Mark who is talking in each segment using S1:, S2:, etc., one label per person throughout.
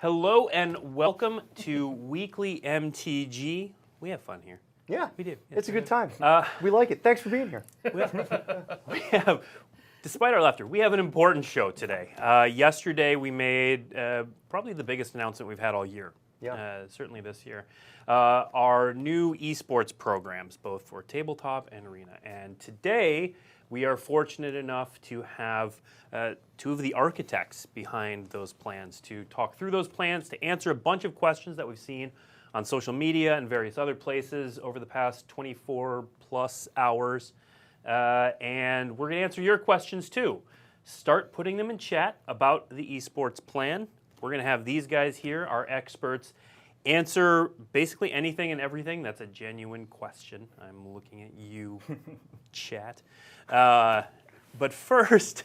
S1: Hello and welcome to Weekly MTG. We have fun here.
S2: Yeah,
S1: we do.
S2: It's a good time. We like it. Thanks for being here.
S1: We have, despite our laughter, we have an important show today. Yesterday we made probably the biggest announcement we've had all year.
S2: Yeah.
S1: Certainly this year. Our new esports programs, both for tabletop and arena. And today we are fortunate enough to have two of the architects behind those plans to talk through those plans, to answer a bunch of questions that we've seen on social media and various other places over the past 24 plus hours. And we're going to answer your questions too. Start putting them in chat about the esports plan. We're going to have these guys here, our experts, answer basically anything and everything. That's a genuine question. I'm looking at you, chat. But first,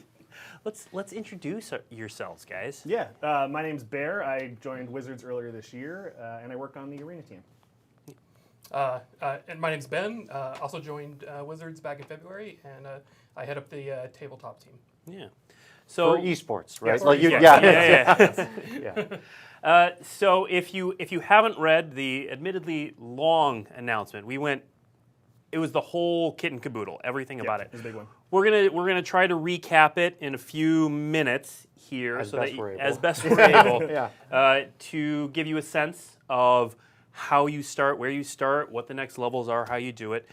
S1: let's introduce yourselves, guys.
S3: Yeah, my name's Bear. I joined Wizards earlier this year, and I work on the Arena team.
S4: And my name's Ben. Also joined Wizards back in February, and I head up the tabletop team.
S1: Yeah. So
S2: for esports, right?
S4: Yeah,
S2: Like you,
S1: yeah. So if you haven't read the admittedly long announcement, it was the whole kit and caboodle, everything about it.
S3: It was a big one.
S1: We're gonna try to recap it in a few minutes here,
S2: As best we're
S1: able,
S2: Yeah.
S1: to give you a sense of how you start, where you start, what the next levels are, how you do it.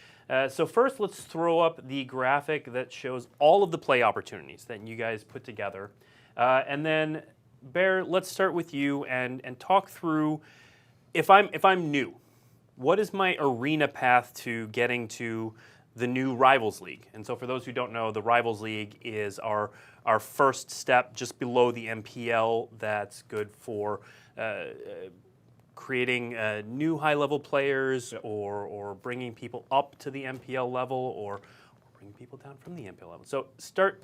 S1: So first, let's throw up the graphic that shows all of the play opportunities that you guys put together, and then Bear, let's start with you and talk through if I'm new. What is my arena path to getting to the new Rivals League? And so for those who don't know, the Rivals League is our first step just below the MPL that's good for creating new high-level players or bringing people up to the MPL level or bringing people down from the MPL level. So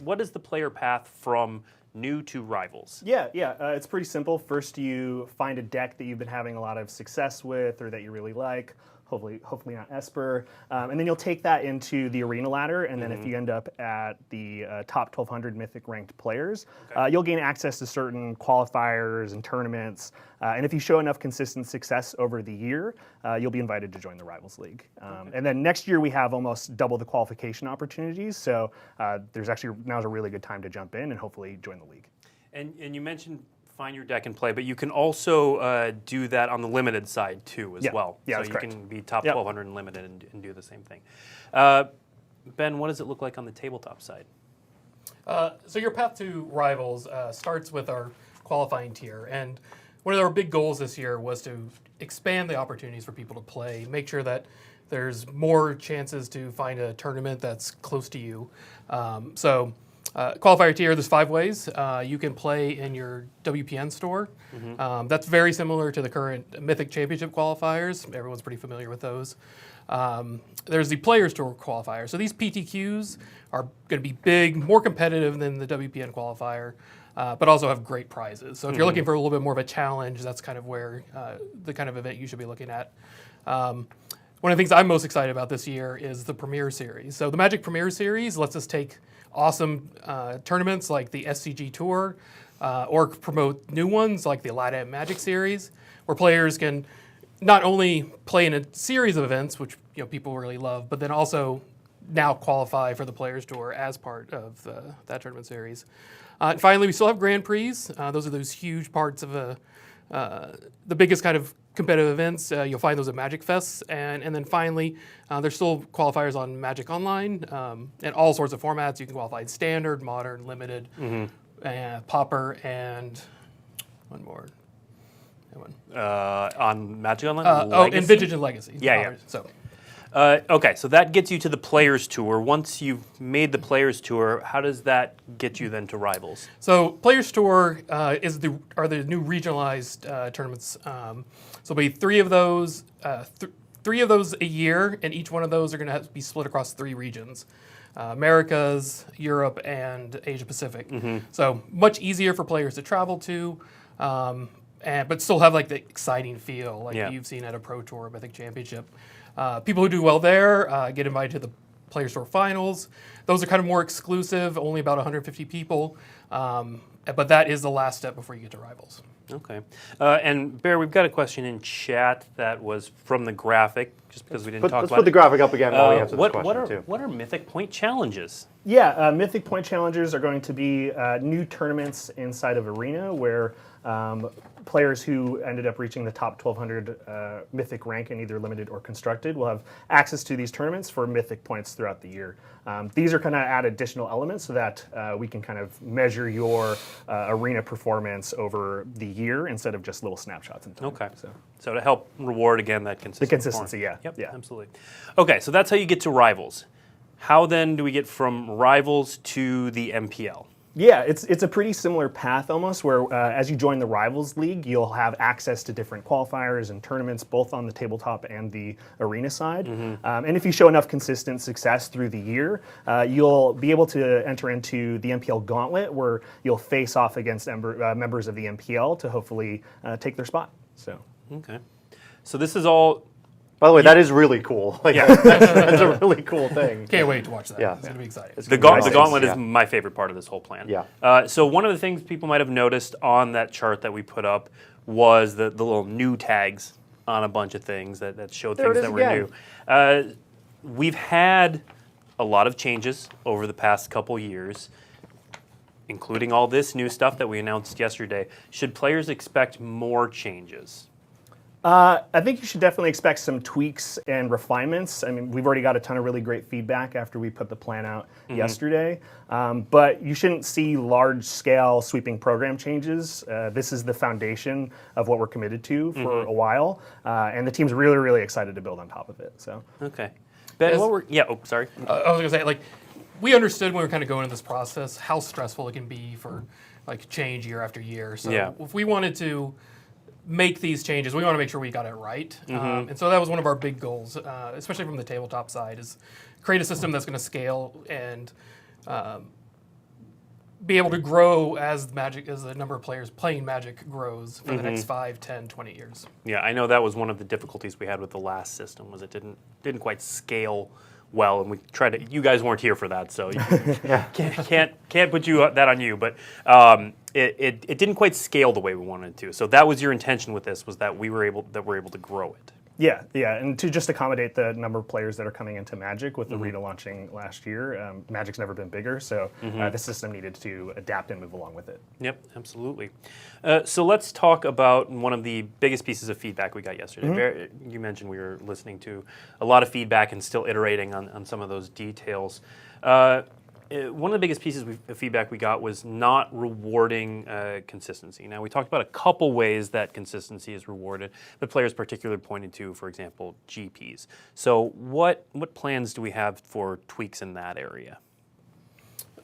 S1: what is the player path from new to Rivals?
S3: Yeah, it's pretty simple. First, you find a deck that you've been having a lot of success with or that you really like. Hopefully not Esper. And then you'll take that into the arena ladder, and then if you end up at the top 1,200 Mythic ranked players, you'll gain access to certain qualifiers and tournaments. And if you show enough consistent success over the year, you'll be invited to join the Rivals League. And then next year we have almost double the qualification opportunities. So now's a really good time to jump in and hopefully join the league.
S1: And you mentioned find your deck and play, but you can also do that on the limited side too as well.
S3: Yeah,
S1: so
S3: that's
S1: you
S3: correct.
S1: can be top 1,200 and limited and do the same thing. Ben, what does it look like on the tabletop side?
S4: So your path to Rivals starts with our qualifying tier, and one of our big goals this year was to expand the opportunities for people to play, make sure that there's more chances to find a tournament that's close to you. Qualifier tier, there's 5 ways. You can play in your WPN store. That's very similar to the current Mythic Championship qualifiers. Everyone's pretty familiar with those. There's the Players Tour qualifier. So these PTQs are going to be big, more competitive than the WPN qualifier, but also have great prizes. So if you're looking for a little bit more of a challenge, that's kind of where the kind of event you should be looking at. One of the things I'm most excited about this year is the Premier Series. So the Magic Premier Series lets us take awesome tournaments like the SCG Tour or promote new ones like the LATAM Magic Series, where players can not only play in a series of events, which people really love, but then also now qualify for the Players Tour as part of that tournament series. And finally, we still have Grand Prix. Those are those huge parts of the biggest kind of competitive events. You'll find those at Magic Fests. And then finally, there's still qualifiers on Magic Online and all sorts of formats. You can qualify in Standard, Modern, Limited, Pauper, and one more.
S1: On Magic Online?
S4: And Vintage and Legacy.
S1: Yeah.
S4: So.
S1: Okay, so that gets you to the Players Tour. Once you've made the Players Tour, how does that get you then to Rivals?
S4: So Players Tour are the new regionalized tournaments. So there'll be 3 of those, 3 of those a year, and each one of those are going to be split across 3 regions. Americas, Europe, and Asia Pacific. So much easier for players to travel to, but still have like the exciting feel like you've seen at a Pro Tour or Mythic Championship. People who do well there get invited to the Players Tour finals. Those are kind of more exclusive, only about 150 people. but that is the last step before you get to Rivals.
S1: Okay. And Bear, we've got a question in chat that was from the graphic, just because we didn't talk
S2: Let's
S1: about
S2: put the
S1: it.
S2: graphic up again while we answer this
S1: What
S2: question, too.
S1: are Mythic Point challenges?
S3: Yeah, Mythic Point Challenges are going to be new tournaments inside of Arena where players who ended up reaching the top 1,200 Mythic rank in either limited or constructed will have access to these tournaments for Mythic points throughout the year. These are kind of add additional elements so that we can kind of measure your Arena performance over the year instead of just little snapshots in time.
S1: Okay. So to help reward, again, that consistency.
S3: The consistency,
S1: performance.
S3: yeah.
S1: Yep,
S3: Yeah.
S1: absolutely. Okay, so that's how you get to Rivals. How then do we get from Rivals to the MPL?
S3: Yeah, it's a pretty similar path almost, where as you join the Rivals League, you'll have access to different qualifiers and tournaments, both on the tabletop and the arena side. And if you show enough consistent success through the year, you'll be able to enter into the MPL Gauntlet, where you'll face off against members of the MPL to hopefully take their spot. So.
S1: Okay. So this is all...
S2: By the way, that is really cool. Like,
S1: Yeah.
S2: that's a really cool thing.
S4: Can't wait to watch that.
S2: Yeah.
S4: It's going to be exciting.
S1: The
S2: Nice.
S1: gauntlet
S2: Yeah.
S1: is my favorite part of this whole plan.
S2: Yeah.
S1: So one of the things people might have noticed on that chart that we put up was the little new tags on a bunch of things that showed
S2: There it
S1: things
S2: is
S1: that
S2: again.
S1: were new. We've had a lot of changes over the past couple years, including all this new stuff that we announced yesterday. Should players expect more changes?
S3: I think you should definitely expect some tweaks and refinements. I mean, we've already got a ton of really great feedback after we put the plan out yesterday, but you shouldn't see large-scale sweeping program changes. This is the foundation of what we're committed to for a while, and the team's really, really excited to build on top of it. So,
S1: Okay. Ben,
S4: Yes.
S1: what were... Yeah, oh, sorry.
S4: I was going to say, like, we understood when we were kind of going into this process how stressful it can be for, like, change year after year. So
S1: Yeah.
S4: if we wanted to make these changes, we want to make sure we got it right. And so that was one of our big goals, especially from the tabletop side, is create a system that's going to scale and be able to grow as the number of players playing Magic grows for the next 5, 10, 20 years.
S1: Yeah, I know that was one of the difficulties we had with the last system, was it didn't quite scale well, and we tried to. You guys weren't here for that, so you can't put that on you. But it didn't quite scale the way we wanted it to. So that was your intention with this, was that we're able to grow it.
S3: yeah, and to just accommodate the number of players that are coming into Magic with the Arena launching last year, Magic's never been bigger, so the system needed to adapt and move along with it.
S1: Yep, absolutely. So let's talk about one of the biggest pieces of feedback we got yesterday. You mentioned we were listening to a lot of feedback and still iterating on some of those details. One of the biggest pieces of feedback we got was not rewarding consistency. Now, we talked about a couple ways that consistency is rewarded, but players particularly pointed to, for example, GPs. So what plans do we have for tweaks in that area?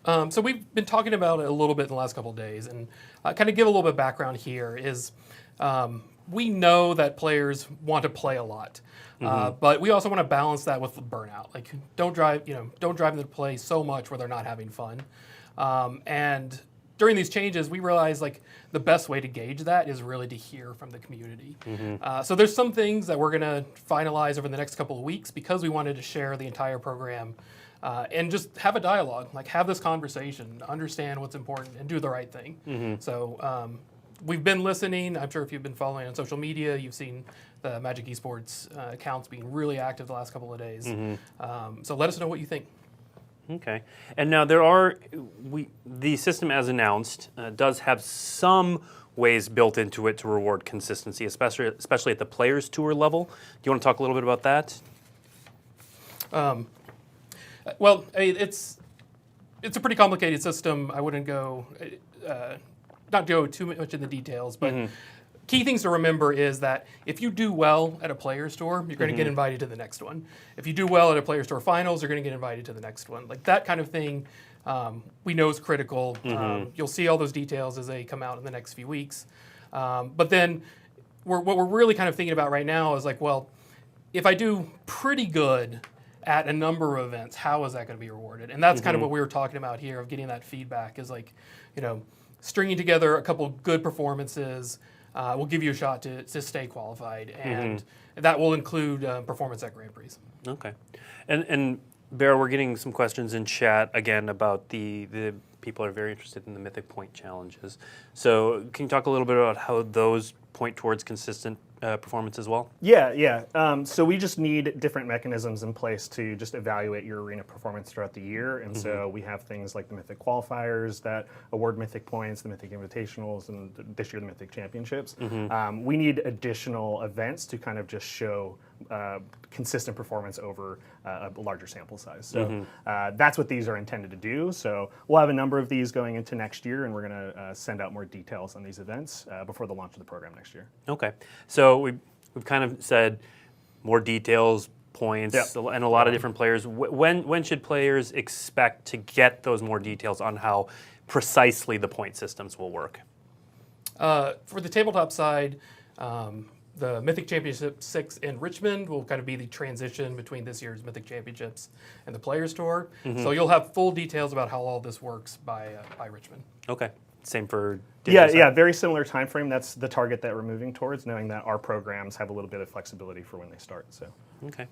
S4: So we've been talking about it a little bit in the last couple of days, and kind of give a little bit of background here is we know that players want to play a lot, but we also want to balance that with burnout. Like, don't drive them to play so much where they're not having fun. And during these changes, we realized like the best way to gauge that is really to hear from the community. So there's some things that we're going to finalize over the next couple of weeks because we wanted to share the entire program. And just have a dialogue, like have this conversation, understand what's important, and do the right thing. So we've been listening. I'm sure if you've been following on social media, you've seen the Magic Esports accounts being really active the last couple of days. So let us know what you think.
S1: Okay. And now the system as announced does have some ways built into it to reward consistency, especially at the Players Tour level. Do you want to talk a little bit about that?
S4: Well, it's a pretty complicated system. I wouldn't not go too much in the details, but key things to remember is that if you do well at a Players Tour, you're going to get invited to the next one. If you do well at a Players Tour Finals, you're going to get invited to the next one. Like that kind of thing, we know is critical. You'll see all those details as they come out in the next few weeks. But then what we're really kind of thinking about right now is like, well, if I do pretty good at a number of events, how is that going to be rewarded? And that's kind of what we were talking about here, of getting that feedback, is like, stringing together a couple good performances will give you a shot to stay qualified, and that will include performance at Grand Prix.
S1: Okay. And Bear, we're getting some questions in chat again about the people are very interested in the Mythic point challenges. So can you talk a little bit about how those point towards consistent performance as well?
S3: Yeah. So we just need different mechanisms in place to just evaluate your arena performance throughout the year. And so we have things like the Mythic Qualifiers that award Mythic points, the Mythic Invitationals, and this year the Mythic Championships. We need additional events to kind of just show consistent performance over a larger sample size. So that's what these are intended to do. So we'll have a number of these going into next year, and we're going to send out more details on these events before the launch of the program next year.
S1: Okay. So we've kind of said more details, points, and a lot of different players. When should players expect to get those more details on how precisely the point systems will work?
S4: For the tabletop side, the Mythic Championship 6 in Richmond will kind of be the transition between this year's Mythic Championships and the Players Tour. So you'll have full details about how all this works by Richmond.
S1: Okay. Same for
S3: Yeah, very similar time frame. That's the target that we're moving towards, knowing that our programs have a little bit of flexibility for when they start. So,
S1: okay.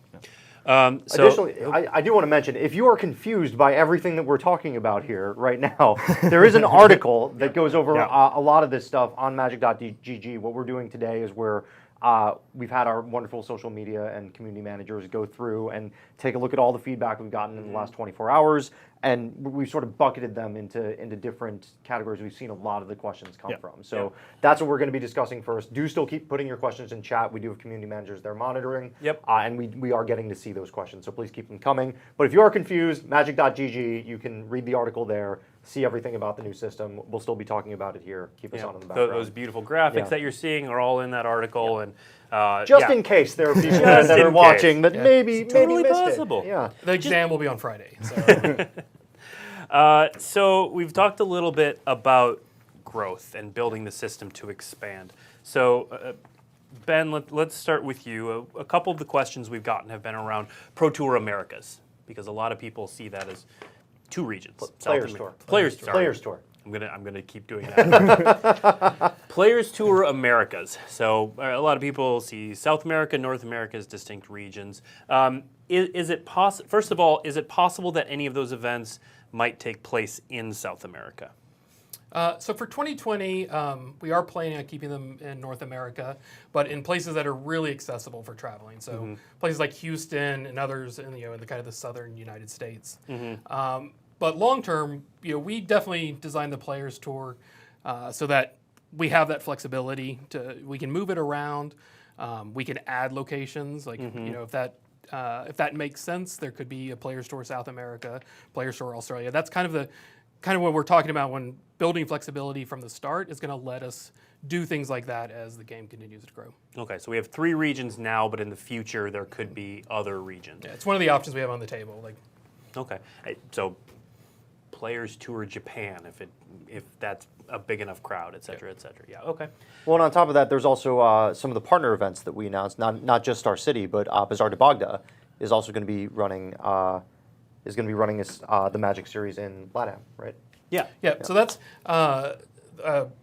S2: Additionally, I do want to mention, if you are confused by everything that we're talking about here right now, there is an article that goes over a lot of this stuff on magic.gg. What we're doing today is we've had our wonderful social media and community managers go through and take a look at all the feedback we've gotten in the last 24 hours, and we've sort of bucketed them into different categories we've seen a lot of the questions come from. So that's what we're going to be discussing first. Do still keep putting your questions in chat. We do have community managers there monitoring, and we are getting to see those questions, so please keep them coming. But if you are confused, magic.gg, you can read the article there, see everything about the new system. We'll still be talking about it here. Keep us on in the background.
S1: Those beautiful graphics that you're seeing are all in that article, and
S2: just in case there are people that are watching that maybe
S1: totally
S2: missed
S1: possible.
S2: It. Yeah.
S4: The exam will be on Friday. So.
S1: So we've talked a little bit about growth and building the system to expand. So Ben, let's start with you. A couple of the questions we've gotten have been around Pro Tour Americas, because a lot of people see that as two regions.
S2: Players Tour.
S1: Players Tour. I'm gonna keep doing that. Players Tour Americas. So a lot of people see South America, North America as distinct regions. Is it First of all, is it possible that any of those events might take place in South America?
S4: So for 2020, we are planning on keeping them in North America, but in places that are really accessible for traveling. So places like Houston and others in the kind of the southern United States. But long term, we definitely designed the Players Tour so that we have that flexibility we can move it around. We can add locations, like if that makes sense, there could be a Players Tour South America, Players Tour Australia. That's kind of what we're talking about when building flexibility from the start is going to let us do things like that as the game continues to grow.
S1: Okay, so we have 3 regions now, but in the future there could be other regions.
S4: Yeah, it's one of the options we have on the table.
S1: Okay, so Players Tour Japan, if that's a big enough crowd, et cetera, et cetera. Yeah, okay.
S2: Well, and on top of that, there's also some of the partner events that we announced. Not just Star City, but Bazaar de Bagda is also going to be running. The Magic Series in LATAM, right?
S1: Yeah.
S4: So that's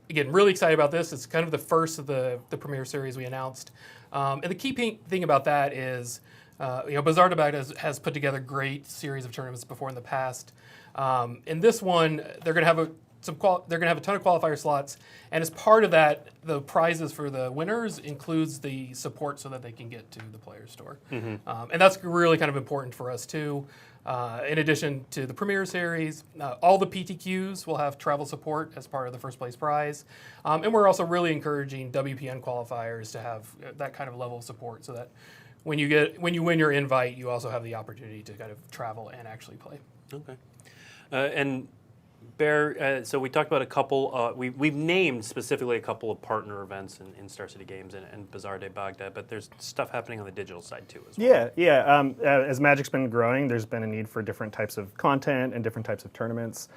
S4: again really excited about this. It's kind of the first of the Premier Series we announced, and the key thing about that is Bazaar de Bagda has put together great series of tournaments before in the past. In this one, they're going to have a ton of qualifier slots, and as part of that, the prizes for the winners includes the support so that they can get to the Players Tour, and that's really kind of important for us too. In addition to the Premier Series, all the PTQs will have travel support as part of the first place prize, and we're also really encouraging WPN qualifiers to have that kind of level of support so that when you win your invite, you also have the opportunity to kind of travel and actually play.
S1: Okay. And Bear, so we talked about a couple, we've named specifically a couple of partner events in Star City Games and Bazaar de Bagda, but there's stuff happening on the digital side too as well.
S3: Yeah. As Magic's been growing, there's been a need for different types of content and different types of tournaments.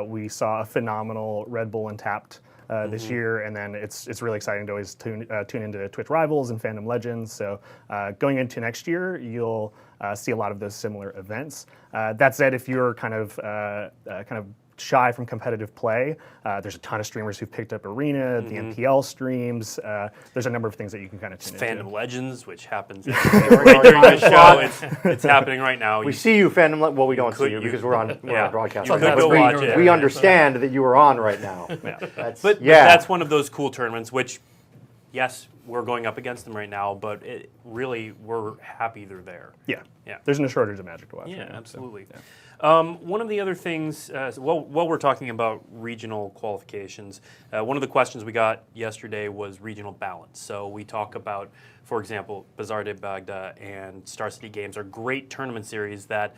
S3: We saw a phenomenal Red Bull Untapped this year, and then it's really exciting to always tune into Twitch Rivals and Fandom Legends. So going into next year, you'll see a lot of those similar events. That said, if you're kind of shy from competitive play. There's a ton of streamers who've picked up Arena, the MPL streams. There's a number of things that you can kind of tune into.
S1: Fandom Legends, which happens right during the show. It's happening right now.
S2: We see you, Fandom. Well, we don't see you because we're on broadcast.
S1: You
S2: Right
S1: could
S2: now.
S1: go
S2: But
S1: watch it.
S2: we understand that you are on right now.
S1: But that's one of those cool tournaments, which, yes, we're going up against them right now, but really, we're happy they're there.
S3: Yeah.
S1: Yeah.
S3: There's no shortage of Magic to watch.
S1: Yeah,
S3: right now,
S1: absolutely.
S3: So, yeah.
S1: One of the other things, while we're talking about regional qualifications, one of the questions we got yesterday was regional balance. So we talk about, for example, Bazaar de Baghdad and Star City Games are great tournament series that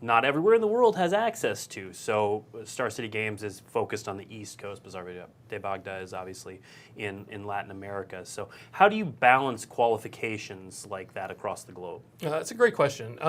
S1: not everywhere in the world has access to. So Star City Games is focused on the East Coast. Bazaar de Baghdad is obviously in Latin America. So how do you balance qualifications like that across the globe?
S4: That's a great question.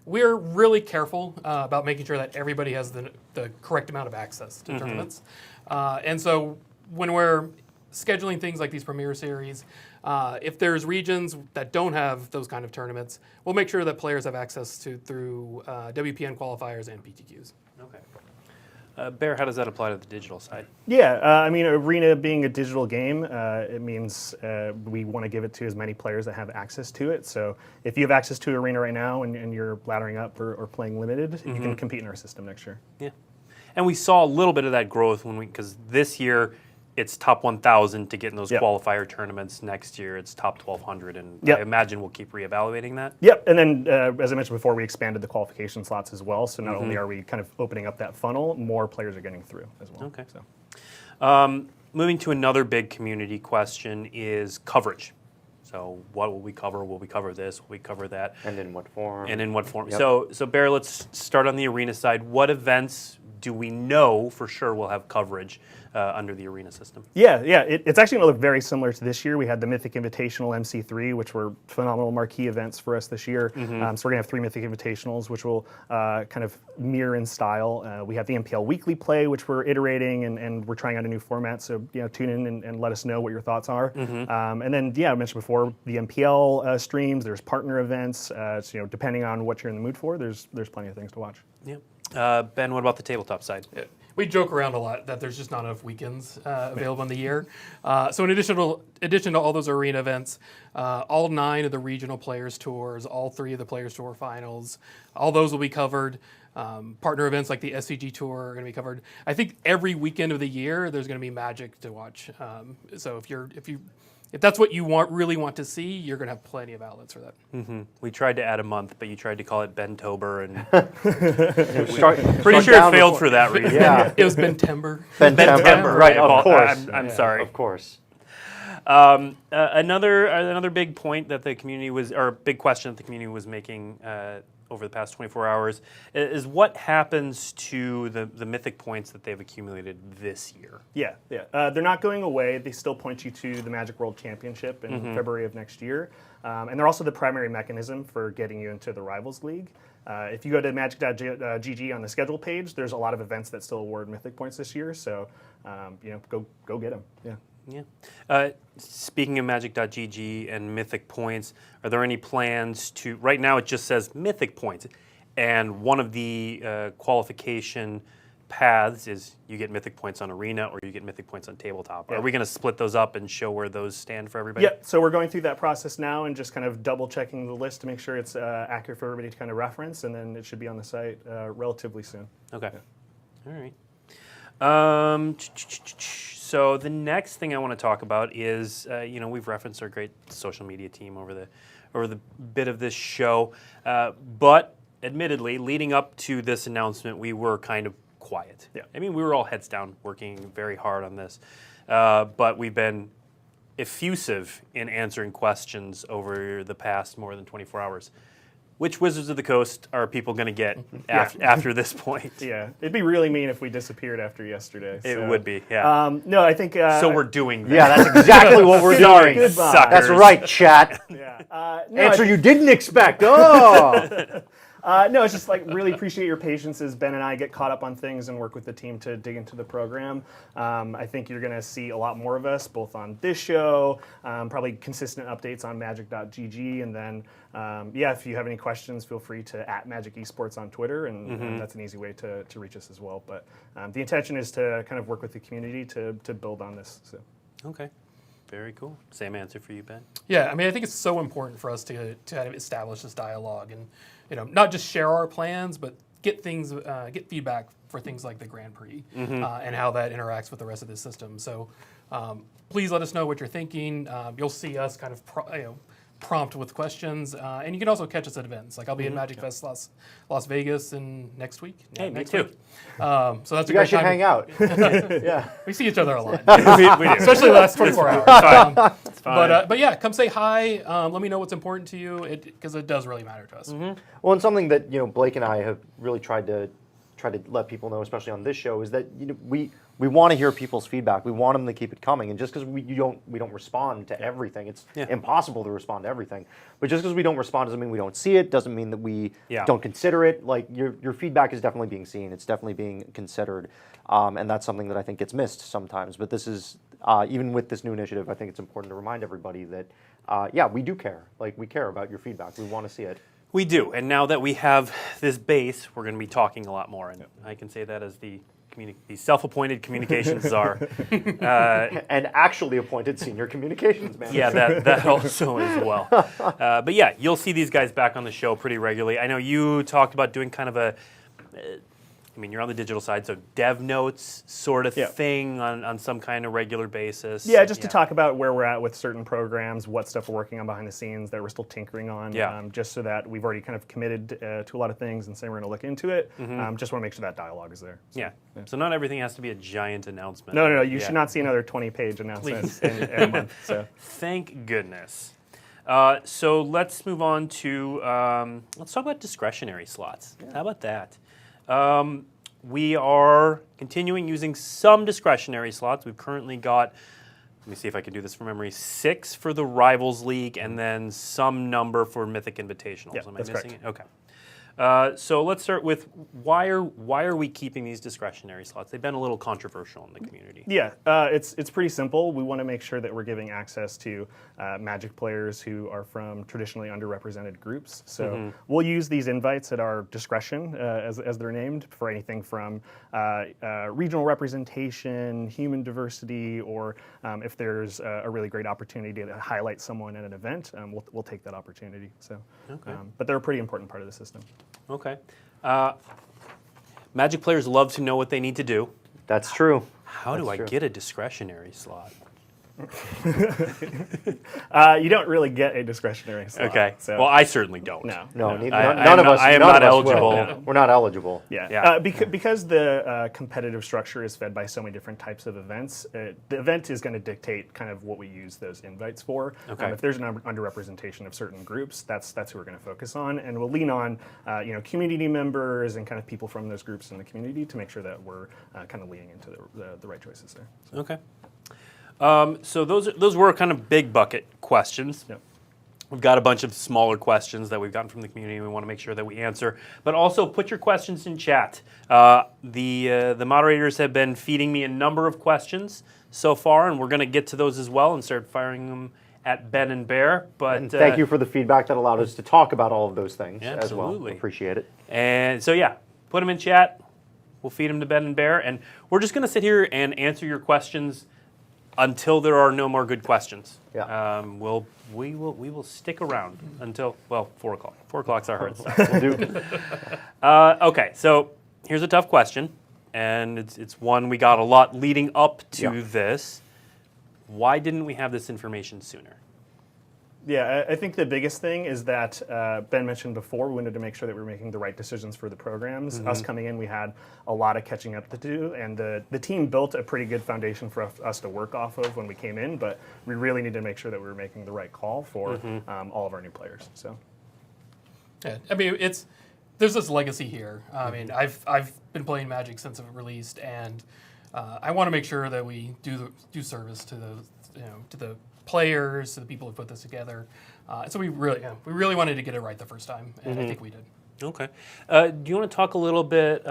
S4: We're really careful about making sure that everybody has the correct amount of access to tournaments. And so when we're scheduling things like these Premier Series, if there's regions that don't have those kind of tournaments, we'll make sure that players have access to through WPN qualifiers and PTQs.
S1: Okay. Bear, how does that apply to the digital side?
S3: Yeah, I mean, Arena being a digital game, it means we want to give it to as many players that have access to it. So if you have access to Arena right now and you're laddering up or playing limited, you can compete in our system next year.
S1: Yeah. And we saw a little bit of that growth because this year it's top 1,000 to get in those qualifier tournaments. Next year it's top 1,200, and I imagine we'll keep reevaluating that.
S3: Yep, and then as I mentioned before, we expanded the qualification slots as well. So not only are we kind of opening up that funnel, more players are getting through as well.
S1: Okay.
S3: So.
S1: Moving to another big community question is coverage. So what will we cover? Will we cover this? Will we cover that?
S2: And in what form? Yep.
S1: So Bear, let's start on the Arena side. What events do we know for sure will have coverage under the Arena system?
S3: Yeah, it's actually going to look very similar to this year. We had the Mythic Invitational MC3, which were phenomenal marquee events for us this year. So we're going to have 3 Mythic Invitationals, which will kind of mirror in style. We have the MPL Weekly Play, which we're iterating, and we're trying out a new format. So tune in and let us know what your thoughts are. And then, I mentioned before, the MPL streams. There's partner events. So depending on what you're in the mood for, there's plenty of things to watch.
S1: Yeah. Ben, what about the tabletop side?
S4: We joke around a lot that there's just not enough weekends available in the year. So in addition to all those Arena events, all 9 of the regional players tours, all 3 of the players tour finals, all those will be covered. Partner events like the SCG tour are going to be covered. I think every weekend of the year there's going to be Magic to watch. So if that's what you really want to see, you're going to have plenty of outlets for that.
S1: We tried to add a month, but you tried to call it Bentober, and
S2: Pretty
S1: sure it failed for that reason.
S2: Yeah.
S4: It was Bentember.
S2: Bentember, right? Of course.
S1: I'm sorry.
S2: Of course.
S1: Another big point that the community big question that the community was making over the past 24 hours is what happens to the Mythic points that they've accumulated this year?
S3: Yeah. They're not going away. They still point you to the Magic World Championship in February of next year. And they're also the primary mechanism for getting you into the Rivals League. If you go to magic.gg on the schedule page, there's a lot of events that still award Mythic points this year. So, go get them. Yeah.
S1: Yeah. Speaking of magic.gg and Mythic points, are there any plans to, right now it just says Mythic points, and one of the qualification paths is you get Mythic points on Arena or you get Mythic points on Tabletop.
S3: Yeah.
S1: Are we going to split those up and show where those stand for everybody?
S3: Yeah, so we're going through that process now and just kind of double checking the list to make sure it's accurate for everybody to kind of reference, and then it should be on the site relatively soon.
S1: Okay. Yeah. All right. So the next thing I want to talk about is, we've referenced our great social media team over the bit of this show, but admittedly, leading up to this announcement, we were kind of quiet.
S3: Yeah.
S1: I mean, we were all heads down, working very hard on this, but we've been effusive in answering questions over the past more than 24 hours. Which Wizards of the Coast are people going to get after this point?
S3: Yeah, it'd be really mean if we disappeared after yesterday.
S1: It would be, yeah.
S3: No, I think...
S1: so we're doing that.
S2: Yeah, that's exactly what we're doing.
S1: Suckers.
S2: That's right, chat.
S3: Yeah.
S2: Answer you didn't expect. Oh!
S3: No, it's just like really appreciate your patience as Ben and I get caught up on things and work with the team to dig into the program. I think you're going to see a lot more of us, both on this show, probably consistent updates on magic.gg, and then, if you have any questions, feel free to @Magic Esports on Twitter, and that's an easy way to reach us as well. But the intention is to kind of work with the community to build on this. So.
S1: Okay. Very cool. Same answer for you, Ben.
S4: Yeah, I mean, I think it's so important for us to kind of establish this dialogue and, not just share our plans, but get feedback for things like the Grand Prix and how that interacts with the rest of the system. So please let us know what you're thinking. You'll see us kind of prompt with questions, and you can also catch us at events. Like I'll be at Magic Fest Las Vegas next week.
S1: Hey, me
S4: next
S1: too.
S4: week. So that's
S2: You guys should hang out.
S4: Yeah, we see each other a lot,
S1: we do.
S4: especially the last 24 hours.
S1: It's fine.
S4: But yeah, come say hi. Let me know what's important to you, because it does really matter to us.
S2: Well, and something that Blake and I have really tried to let people know, especially on this show, is that we want to hear people's feedback. We want them to keep it coming, and just because we don't respond to everything, it's impossible to respond to everything. But just because we don't respond doesn't mean we don't see it. Doesn't mean that we don't consider it. Like your feedback is definitely being seen. It's definitely being considered, and that's something that I think gets missed sometimes. But this is even with this new initiative, I think it's important to remind everybody that we do care. Like we care about your feedback. We want to see it.
S1: We do, and now that we have this base, we're going to be talking a lot more, and I can say that as the self-appointed communications czar.
S2: And actually appointed senior communications manager.
S1: Yeah, that also as well. But yeah, you'll see these guys back on the show pretty regularly. I know you talked about doing kind of a, you're on the digital side, so dev notes sort of thing on some kind of regular basis.
S3: Yeah, just to talk about where we're at with certain programs, what stuff we're working on behind the scenes that we're still tinkering on, just so that we've already kind of committed to a lot of things and say we're going to look into it. Just want to make sure that dialogue is there. So,
S1: so not everything has to be a giant announcement.
S3: No, you should not see another 20-page announcement in a month. So.
S1: Thank goodness. So let's move on to, let's talk about discretionary slots. How about that? We are continuing using some discretionary slots. We've currently got, let me see if I can do this from memory, 6 for the Rivals League and then some number for Mythic Invitationals.
S3: Yeah,
S1: Am I
S3: that's
S1: missing
S3: correct.
S1: it? Okay. So let's start with why are we keeping these discretionary slots? They've been a little controversial in the community.
S3: Yeah, it's pretty simple. We want to make sure that we're giving access to Magic players who are from traditionally underrepresented groups. So we'll use these invites at our discretion, as they're named, for anything from regional representation, human diversity, or if there's a really great opportunity to highlight someone at an event, we'll take that opportunity. So, but they're a pretty important part of the system.
S1: Okay. Magic players love to know what they need to do.
S2: That's true.
S1: How do I get a discretionary slot?
S3: You don't really get a discretionary slot.
S1: Okay.
S3: So.
S1: Well, I certainly don't.
S3: No.
S2: None of us.
S1: I am
S2: none
S1: not
S2: of us
S1: eligible.
S2: will.
S1: No.
S2: We're not eligible.
S3: Yeah. Because the competitive structure is fed by so many different types of events, the event is going to dictate kind of what we use those invites for.
S1: Okay.
S3: If there's an underrepresentation of certain groups, that's who we're going to focus on, and we'll lean on community members and kind of people from those groups in the community to make sure that we're kind of leaning into the right choices there. So.
S1: Okay. So those were kind of big bucket questions.
S3: Yep.
S1: We've got a bunch of smaller questions that we've gotten from the community and we want to make sure that we answer. But also put your questions in chat. The moderators have been feeding me a number of questions so far, and we're going to get to those as well and start firing them at Ben and Bear. But
S2: And thank you for the feedback that allowed us to talk about all of those things as well.
S1: Absolutely.
S2: Appreciate it.
S1: And so put them in chat. We'll feed them to Ben and Bear, and we're just going to sit here and answer your questions until there are no more good questions.
S2: Yeah.
S1: We will stick around until 4 o'clock. 4 o'clock's our hard stop.
S2: We'll do.
S1: Okay, so here's a tough question, and it's one we got a lot leading up to this. Why didn't we have this information sooner?
S3: Yeah, I think the biggest thing is that Ben mentioned before, we wanted to make sure that we were making the right decisions for the programs. Us coming in, we had a lot of catching up to do, and the team built a pretty good foundation for us to work off of when we came in, but we really need to make sure that we were making the right call for all of our new players. So,
S4: Yeah, there's this legacy here. I mean, I've been playing Magic since it released, and I want to make sure that we do service to the players, to the people who put this together. So we really wanted to get it right the first time, and I think we did.
S1: Okay. Do you want to talk a little bit,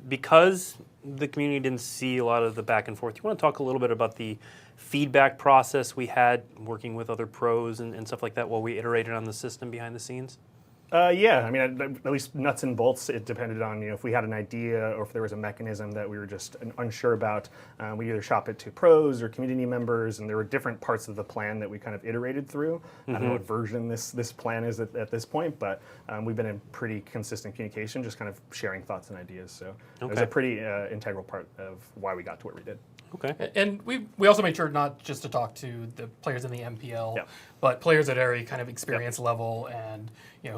S1: because the community didn't see a lot of the back and forth, do you want to talk a little bit about the feedback process we had working with other pros and stuff like that while we iterated on the system behind the scenes?
S3: Yeah, I mean, at least nuts and bolts, it depended on, if we had an idea or if there was a mechanism that we were just unsure about. We either shop it to pros or community members, and there were different parts of the plan that we kind of iterated through. I don't know what version this plan is at this point, but we've been in pretty consistent communication, just kind of sharing thoughts and ideas. So it was a pretty integral part of why we got to where we did.
S1: Okay.
S4: And we also made sure not just to talk to the players in the MPL, but players at every kind of experience level and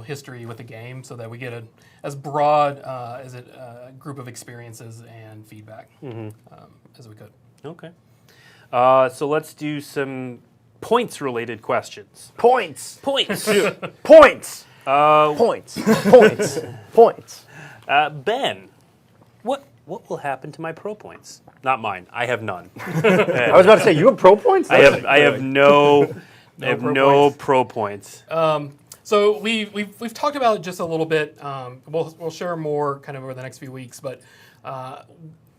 S4: history with the game, so that we get as broad as a group of experiences and feedback as we could.
S1: Okay. So let's do some points-related questions.
S2: Points.
S1: Points.
S2: Points. Points. Points. Points.
S1: Ben, what will happen to my pro points? Not mine. I have none.
S2: I was about to say, you have pro points?
S1: I have no pro points.
S4: So we've talked about it just a little bit. We'll share more kind of over the next few weeks, but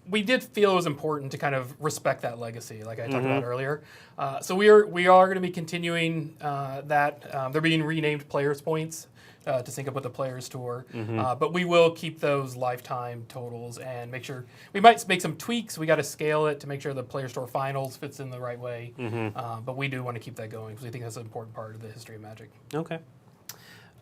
S4: we did feel it was important to kind of respect that legacy, like I talked about earlier. So we are going to be continuing that. They're being renamed Players Points to sync up with the Players Tour, but we will keep those lifetime totals and make sure we might make some tweaks. We got to scale it to make sure the Players Tour Finals fits in the right way, but we do want to keep that going because we think that's an important part of the history of Magic.
S1: Okay.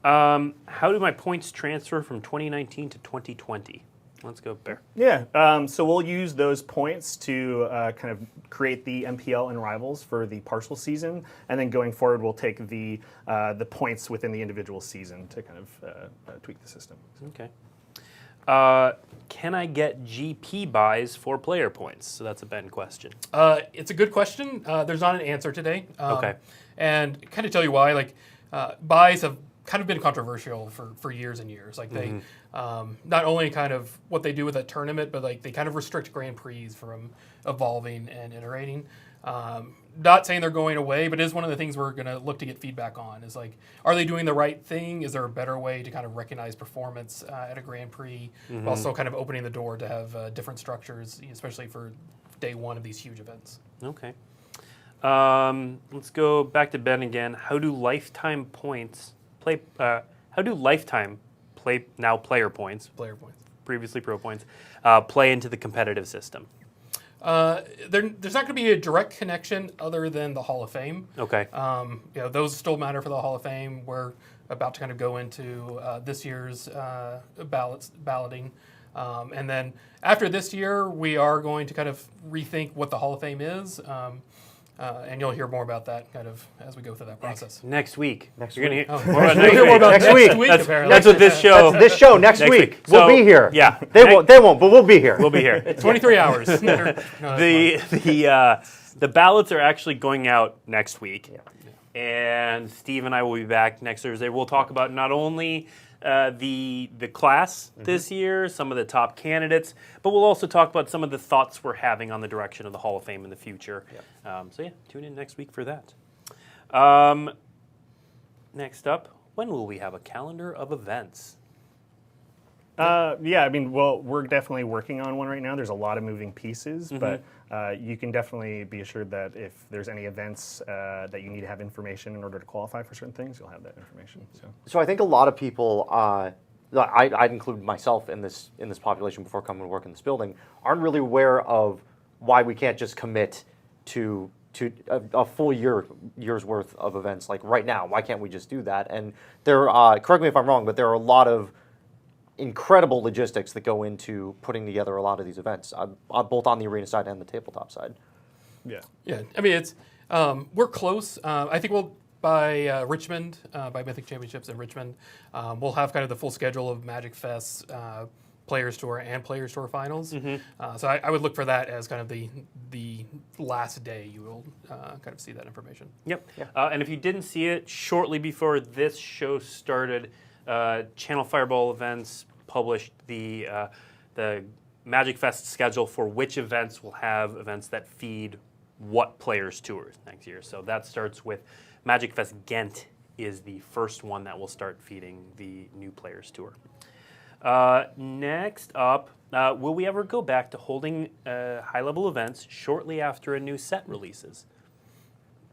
S1: How do my points transfer from 2019 to 2020? Let's go, Bear.
S3: Yeah, so we'll use those points to kind of create the MPL and Rivals for the partial season, and then going forward, we'll take the points within the individual season to kind of tweak the system.
S1: Okay. Can I get GP buys for player points? So that's a Ben question.
S4: It's a good question. There's not an answer today.
S1: Okay.
S4: And kind of tell you why. Like buys have kind of been controversial for years and years. Like they not only kind of what they do with a tournament, but like they kind of restrict Grand Prix from evolving and iterating. Not saying they're going away, but it is one of the things we're going to look to get feedback on. Is like, are they doing the right thing? Is there a better way to kind of recognize performance at a Grand Prix while still kind of opening the door to have different structures, especially for day one of these huge events?
S1: Okay. Let's go back to Ben again. How do lifetime points play? How do lifetime player points, previously pro points, play into the competitive system?
S4: There's not going to be a direct connection other than the Hall of Fame.
S1: Okay.
S4: Those still matter for the Hall of Fame. We're about to kind of go into this year's balloting. And then after this year, we are going to kind of rethink what the Hall of Fame is. And you'll hear more about that kind of as we go through that process.
S1: Next week.
S2: You're
S1: going
S2: gonna
S1: to hear more about
S2: next week.
S1: That's what this show.
S2: This show next week. We'll
S1: So,
S2: be here.
S1: Yeah.
S2: They won't, but we'll be here.
S1: We'll be here.
S4: 23 hours.
S1: The ballots are actually going out next week. Yeah. And Steve and I will be back next Thursday. We'll talk about not only the class this year, some of the top candidates, but we'll also talk about some of the thoughts we're having on the direction of the Hall of Fame in the future. So tune in next week for that. Next up, when will we have a calendar of events?
S3: Yeah, I mean, well, we're definitely working on one right now. There's a lot of moving pieces, but you can definitely be assured that if there's any events that you need to have information in order to qualify for certain things, you'll have that information.
S2: So I think a lot of people, I'd include myself in this population before coming to work in this building, aren't really aware of why we can't just commit to a full year's worth of events like right now. Why can't we just do that? And there, correct me if I'm wrong, but there are a lot of incredible logistics that go into putting together a lot of these events, both on the arena side and the tabletop side.
S4: Yeah. I mean, it's we're close. I think we'll by Richmond, by Mythic Championships in Richmond, we'll have kind of the full schedule of Magic Fest, Players Tour, and Players Tour Finals. So I would look for that as kind of the last day you will kind of see that information.
S1: Yep. Yeah. And if you didn't see it, shortly before this show started, Channel Fireball Events published the Magic Fest schedule for which events will have events that feed what Players Tours next year. So that starts with Magic Fest Ghent is the first one that will start feeding the new Players Tour. Next up, will we ever go back to holding high-level events shortly after a new set releases?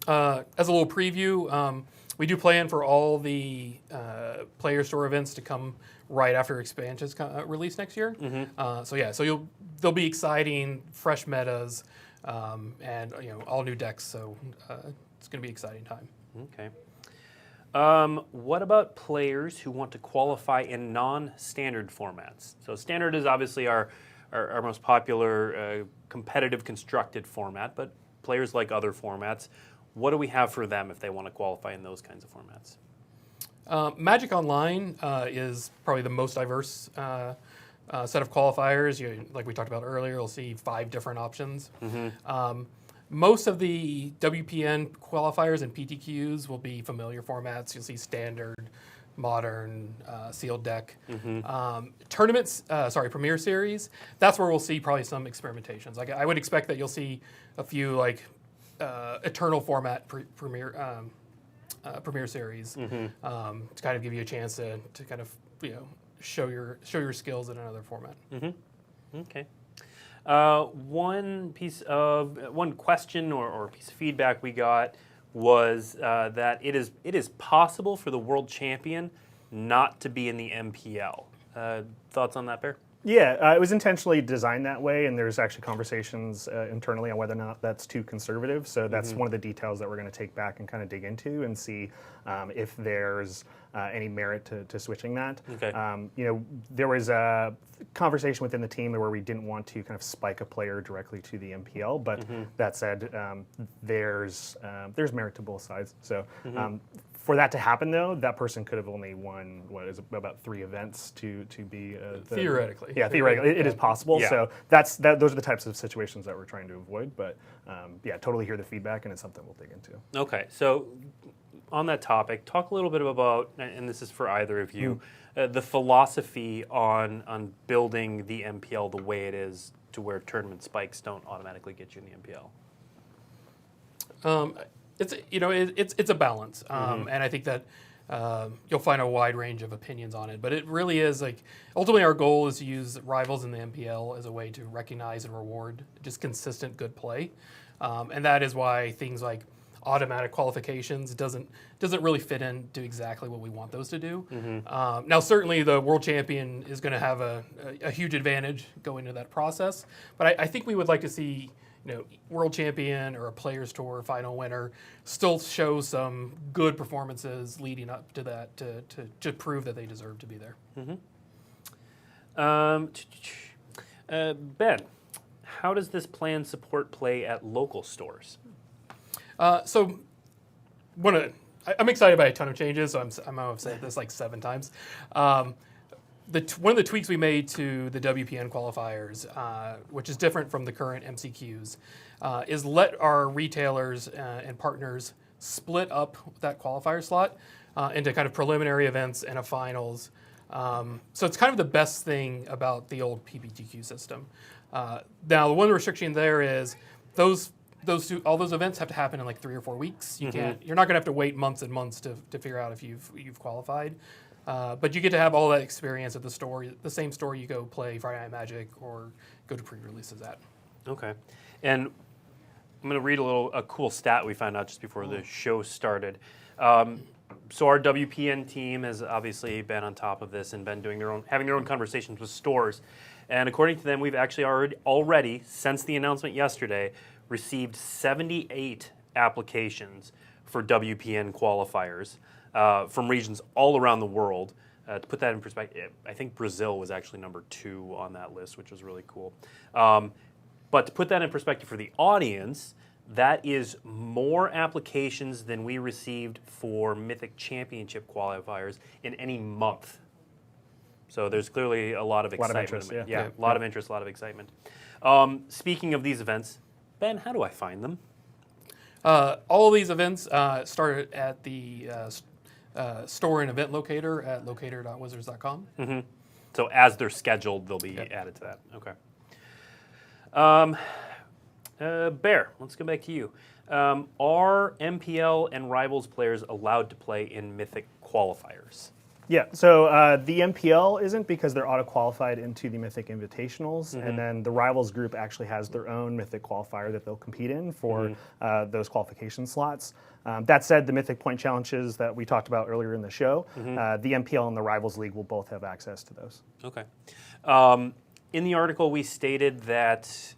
S4: As a little preview, we do plan for all the Player Store events to come right after expansions release next year. So there'll be exciting, fresh metas, and all new decks. So it's going to be an exciting time.
S1: Okay. What about players who want to qualify in non-standard formats? So standard is obviously our most popular competitive constructed format, but players like other formats. What do we have for them if they want to qualify in those kinds of formats?
S4: Magic Online is probably the most diverse set of qualifiers. Like we talked about earlier, you'll see 5 different options. Most of the WPN qualifiers and PTQs will be familiar formats. You'll see standard, modern, sealed deck. Tournaments, Premier Series, that's where we'll see probably some experimentations. Like I would expect that you'll see a few like Eternal format Premier Series to kind of give you a chance to kind of show your skills in another format.
S1: Okay. One question or piece of feedback we got was that it is possible for the world champion not to be in the MPL. Thoughts on that, Bear?
S3: Yeah, it was intentionally designed that way, and there's actually conversations internally on whether or not that's too conservative. So that's one of the details that we're going to take back and kind of dig into and see if there's any merit to switching that.
S1: Okay.
S3: There was a conversation within the team where we didn't want to kind of spike a player directly to the MPL, but that said, there's merit to both sides. So. For that to happen, though, that person could have only won about 3 events to be
S4: theoretically.
S3: Yeah, theoretically, it is possible.
S1: Yeah.
S3: So those are the types of situations that we're trying to avoid. But totally hear the feedback, and it's something we'll dig into.
S1: Okay, so on that topic, talk a little bit about, and this is for either of you, the philosophy on building the MPL the way it is, to where tournament spikes don't automatically get you in the MPL.
S4: It's a balance, and I think that you'll find a wide range of opinions on it. But it really is like ultimately our goal is to use rivals in the MPL as a way to recognize and reward just consistent good play, and that is why things like automatic qualifications doesn't really fit into exactly what we want those to do. Now, certainly the world champion is going to have a huge advantage going into that process, but I think we would like to see. World champion or a Players Tour final winner still show some good performances leading up to that to prove that they deserve to be there.
S1: Ben, how does this plan support play at local stores?
S4: I'm excited by a ton of changes. So I'm going to say this like 7 times. One of the tweaks we made to the WPN qualifiers, which is different from the current MCQs, is let our retailers and partners split up that qualifier slot into kind of preliminary events and a finals. So it's kind of the best thing about the old PPTQ system. Now, the one restriction there is all those events have to happen in like 3 or 4 weeks. You're not going to have to wait months and months to figure out if you've qualified. But you get to have all that experience at the same store you go play Friday Night Magic or go to pre-releases at.
S1: Okay. And I'm going to read a cool stat we found out just before the show started. So our WPN team has obviously been on top of this and been having their own conversations with stores. And according to them, we've actually already, since the announcement yesterday, received 78 applications for WPN qualifiers. From regions all around the world. To put that in perspective, I think Brazil was actually number 2 on that list, which was really cool. But to put that in perspective for the audience, that is more applications than we received for Mythic Championship qualifiers in any month. So there's clearly a lot of excitement.
S3: A lot of interest,
S1: a lot of interest, a lot of excitement. Speaking of these events, Ben, how do I find them?
S4: All of these events start at the store and event locator at locator.wizards.com.
S1: So as they're scheduled, they'll be added to that. Okay. Bear, let's go back to you. Are MPL and Rivals players allowed to play in Mythic qualifiers?
S3: Yeah, so the MPL isn't because they're auto-qualified into the Mythic Invitationals, and then the Rivals group actually has their own Mythic qualifier that they'll compete in for those qualification slots. That said, the Mythic point challenges that we talked about earlier in the show, the MPL and the Rivals League will both have access to those.
S1: Okay. In the article, we stated that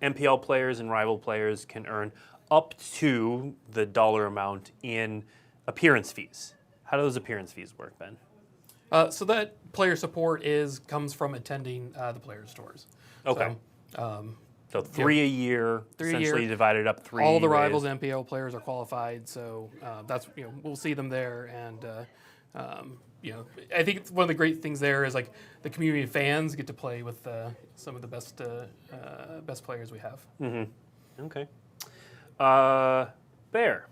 S1: MPL players and Rival players can earn up to the dollar amount in appearance fees. How do those appearance fees work, Ben?
S4: So that player support comes from attending the player stores.
S1: Okay. So 3 a year,
S4: 3 a
S1: essentially
S4: year.
S1: divided up 3
S4: All the
S1: ways.
S4: Rivals MPL players are qualified, so that's we'll see them there, and I think it's one of the great things there is like the community of fans get to play with some of the best players we have.
S1: Okay. Bear,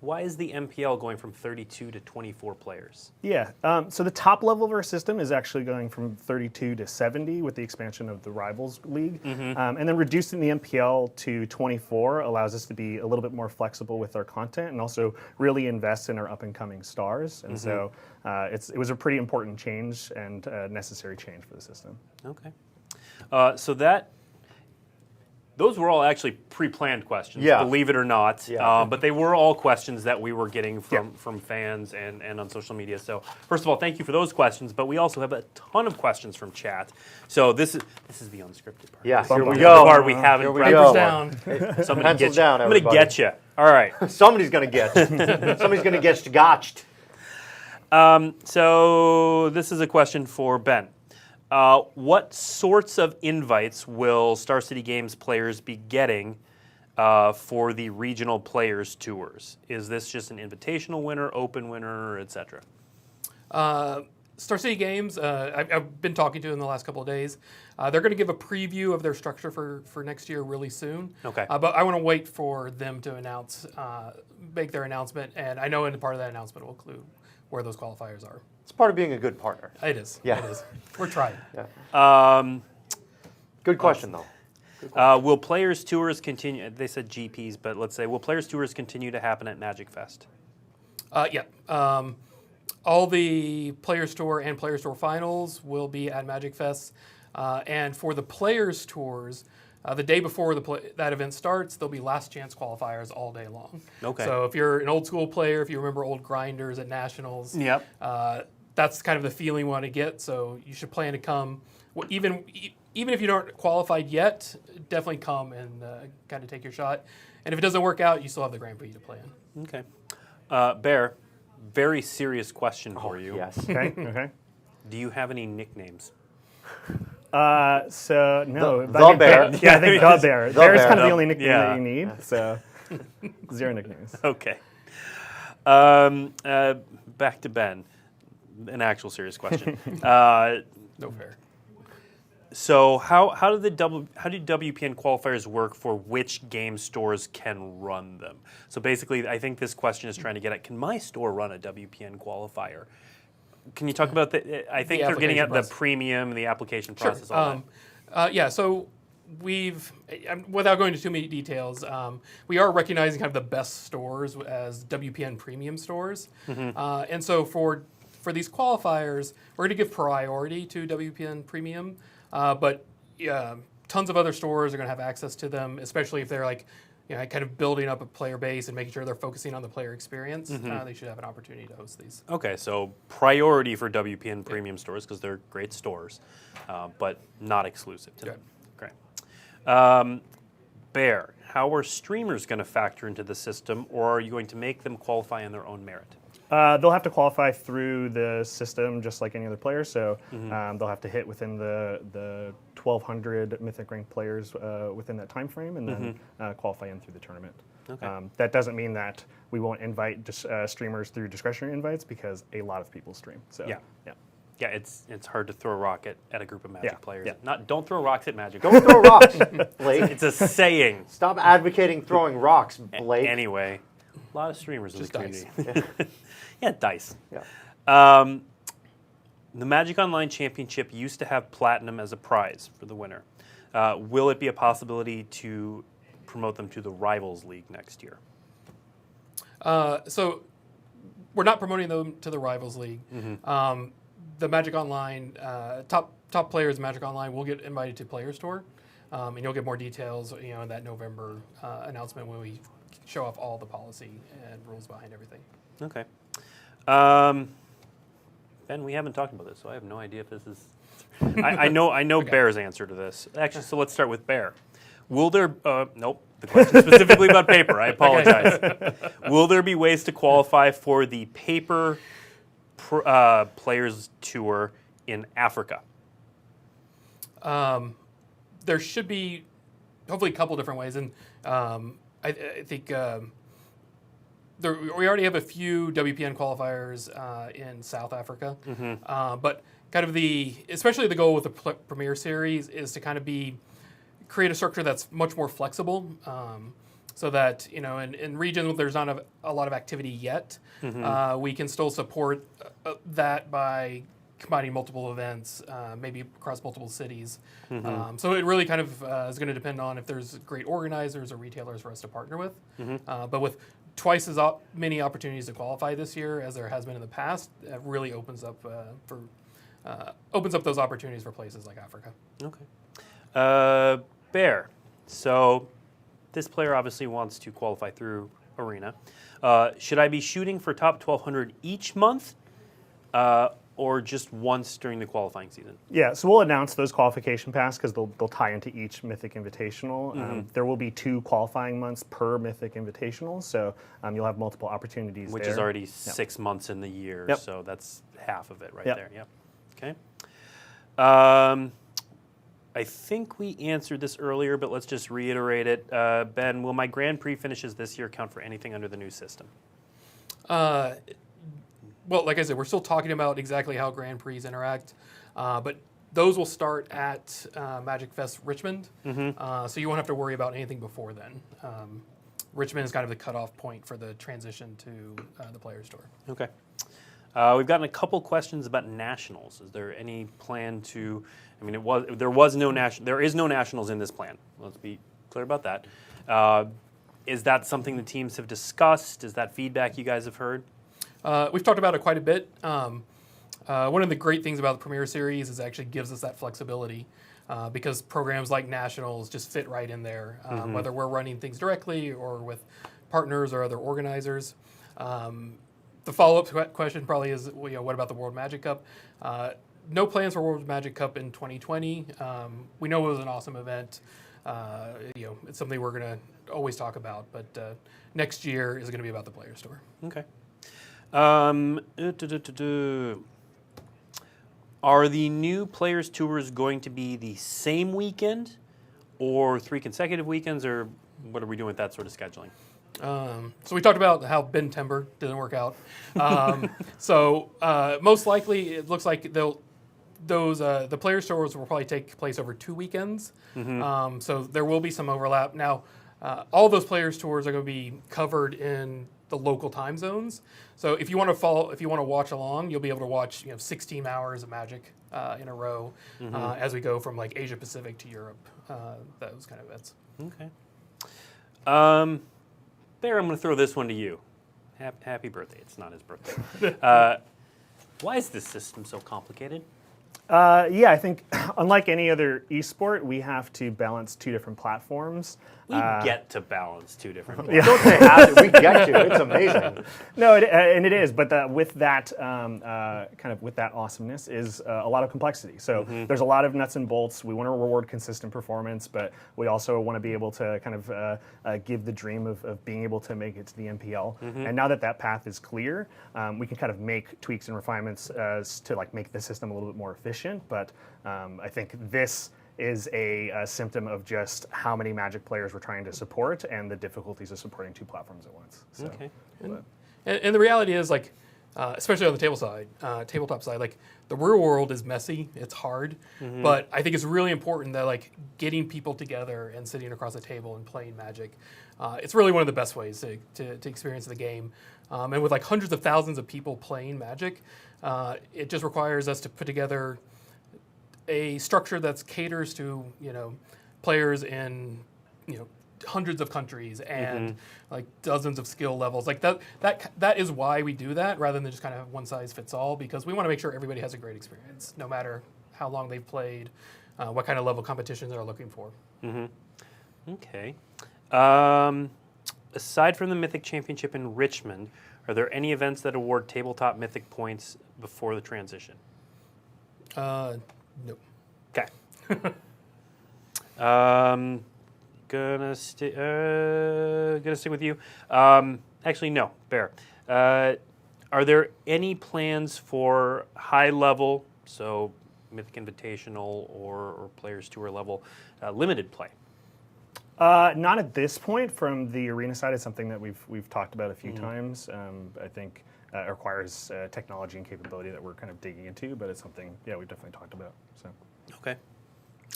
S1: why is the MPL going from 32 to 24 players?
S3: Yeah, so the top level of our system is actually going from 32 to 70 with the expansion of the Rivals League. And then reducing the MPL to 24 allows us to be a little bit more flexible with our content and also really invest in our up-and-coming stars. And so it was a pretty important change and necessary change for the system.
S1: Okay. Those were all actually pre-planned questions, believe it or not. But they were all questions that we were getting from fans and on social media. So first of all, thank you for those questions. But we also have a ton of questions from chat. So this is the unscripted part.
S2: Yes, here we
S1: The
S2: go.
S1: part we haven't.
S4: Papers down.
S1: Somebody
S2: Pencils
S1: get you.
S2: down,
S1: I'm going to
S2: everybody.
S1: get you. All right.
S2: Somebody's going to get. Somebody's going to get gotched.
S1: So this is a question for Ben. What sorts of invites will Star City Games players be getting for the regional players tours? Is this just an invitational winner, open winner, etc.?
S4: Star City Games, I've been talking to in the last couple of days. They're going to give a preview of their structure for next year really soon.
S1: Okay.
S4: But I want to wait for them to make their announcement, and I know in part of that announcement will include where those qualifiers are.
S2: It's part of being a good partner.
S4: It is.
S2: Yeah.
S4: It is. We're trying.
S2: Good question, though.
S1: Will players tours continue? They said GPs, but let's say will players tours continue to happen at Magic Fest?
S4: Yeah. All the Players Tour and Players Tour finals will be at Magic Fest. And for the Players Tours, the day before that event starts, there'll be last chance qualifiers all day long.
S1: Okay.
S4: So if you're an old school player, if you remember old grinders at Nationals, that's kind of the feeling we want to get. So you should plan to come. Even if you aren't qualified yet, definitely come and kind of take your shot. And if it doesn't work out, you still have the Grand Prix to play in.
S1: Okay. Bear, very serious question for you.
S2: Yes.
S3: Okay.
S1: Do you have any nicknames?
S3: So no,
S2: The Bear.
S3: Yeah, I think the Bear. Bear is
S2: Bear.
S3: kind of the only nickname
S1: Yeah.
S3: that you need. So 0 nicknames.
S1: Okay. Back to Ben. An actual serious question.
S4: No fair.
S1: So how do WPN qualifiers work for which game stores can run them? So basically, I think this question is trying to get at, can my store run a WPN qualifier? Can you talk about I think you're getting at the premium, the application process, all that.
S4: Yeah, so without going into too many details, we are recognizing kind of the best stores as WPN premium stores. And so for these qualifiers, we're going to give priority to WPN premium, but tons of other stores are going to have access to them, especially if they're like, kind of building up a player base and making sure they're focusing on the player experience. They should have an opportunity to host these.
S1: Okay, so priority for WPN premium stores because they're great stores, but not exclusive to them. Okay. Bear, how are streamers going to factor into the system, or are you going to make them qualify on their own merit?
S3: They'll have to qualify through the system just like any other player. So they'll have to hit within the 1,200 Mythic ranked players within that time frame, and then qualify in through the tournament.
S1: Okay.
S3: That doesn't mean that we won't invite streamers through discretionary invites because a lot of people stream. So
S1: Yeah, it's hard to throw a rock at a group of Magic players. Don't throw rocks at Magic.
S2: Don't throw rocks, Blake.
S1: It's a saying.
S2: Stop advocating throwing rocks, Blake.
S1: Anyway, a lot of streamers in the
S4: Just
S1: community. Yeah, dice.
S2: Yeah.
S1: The Magic Online Championship used to have Platinum as a prize for the winner. will it be a possibility to promote them to the Rivals League next year?
S4: So we're not promoting them to the Rivals League. The Magic Online, top players in Magic Online will get invited to Players Tour, and you'll get more details, in that November announcement when we show off all the policy and rules behind everything.
S1: Okay. Ben, we haven't talked about this, so I have no idea if this is. I know okay. Bear's answer to this. Actually, so let's start with Bear. Will there? Nope. The question specifically about paper. I apologize. Will there be ways to qualify for the paper Players Tour in Africa?
S4: There should be hopefully a couple different ways, and I think we already have a few WPN qualifiers in South Africa, but kind of especially the goal with the Premier Series is to kind of create a structure that's much more flexible, so that in regions where there's not a lot of activity yet, we can still support that by combining multiple events, maybe across multiple cities. So it really kind of is going to depend on if there's great organizers or retailers for us to partner with. But with twice as many opportunities to qualify this year as there has been in the past, it really opens up those opportunities for places like Africa.
S1: Okay. Bear. So this player obviously wants to qualify through Arena. Should I be shooting for top 1,200 each month? Or just once during the qualifying season?
S3: Yeah, so we'll announce those qualification paths because they'll tie into each Mythic Invitational. There will be 2 qualifying months per Mythic Invitational, so you'll have multiple opportunities
S1: Which
S3: there.
S1: is already 6 months in the year, so that's half of it right there. Yep. Okay. I think we answered this earlier, but let's just reiterate it. Ben, will my Grand Prix finishes this year count for anything under the new system?
S4: Well, like I said, we're still talking about exactly how Grand Prix interact, but those will start at Magic Fest Richmond, so you won't have to worry about anything before then. Richmond is kind of the cutoff point for the transition to the Players Tour.
S1: Okay. We've gotten a couple questions about nationals. Is there any plan to? I mean, there is no nationals in this plan. Let's be clear about that. Is that something the teams have discussed? Is that feedback you guys have heard?
S4: We've talked about it quite a bit. One of the great things about the Premier Series is it actually gives us that flexibility because programs like Nationals just fit right in there, whether we're running things directly or with partners or other organizers. The follow-up question probably is, what about the World Magic Cup? No plans for World Magic Cup in 2020. We know it was an awesome event. It's something we're going to always talk about, but next year is going to be about the Players Tour.
S1: Okay. Are the new Players Tours going to be the same weekend or 3 consecutive weekends, or what are we doing with that sort of scheduling?
S4: So we talked about how Ben Timber didn't work out. So most likely it looks like the Players Tours will probably take place over 2 weekends. So there will be some overlap. Now, all of those Players Tours are going to be covered in the local time zones. So if you want to watch along, you'll be able to watch 16 hours of Magic in a row as we go from like Asia Pacific to Europe. Those kind of events.
S1: Okay. Bear, I'm going to throw this one to you. Happy birthday. It's not his birthday. Why is this system so complicated?
S3: I think unlike any other esport, we have to balance 2 different platforms.
S1: We get to balance 2 different.
S2: Yeah. Don't say have to. We get to. It's amazing.
S3: No, and it is. But with that with that awesomeness is a lot of complexity. So there's a lot of nuts and bolts. We want to reward consistent performance, but we also want to be able to kind of give the dream of being able to make it to the MPL. And now that path is clear, we can kind of make tweaks and refinements to like make the system a little bit more efficient. But I think this is a symptom of just how many Magic players we're trying to support and the difficulties of supporting 2 platforms at once. So,
S1: okay.
S4: And the reality is, like, especially on the tabletop side, like the real world is messy. It's hard, but I think it's really important that like getting people together and sitting across a table and playing Magic, it's really one of the best ways to experience the game. And with like hundreds of thousands of people playing Magic, it just requires us to put together a structure that caters to players in hundreds of countries and like dozens of skill levels. Like that is why we do that rather than just kind of have one size fits all, because we want to make sure everybody has a great experience, no matter how long they've played, what kind of level competitions they're looking for.
S1: Okay. Aside from the Mythic Championship in Richmond, are there any events that award tabletop Mythic points before the transition?
S4: No.
S1: Okay. Gonna stick with you. Actually, no, Bear. Are there any plans for high level, so Mythic Invitational or Players Tour level, limited play?
S3: Not at this point. From the arena side, it's something that we've talked about a few times. I think it requires technology and capability that we're kind of digging into, but it's something, we've definitely talked about. So.
S1: Okay.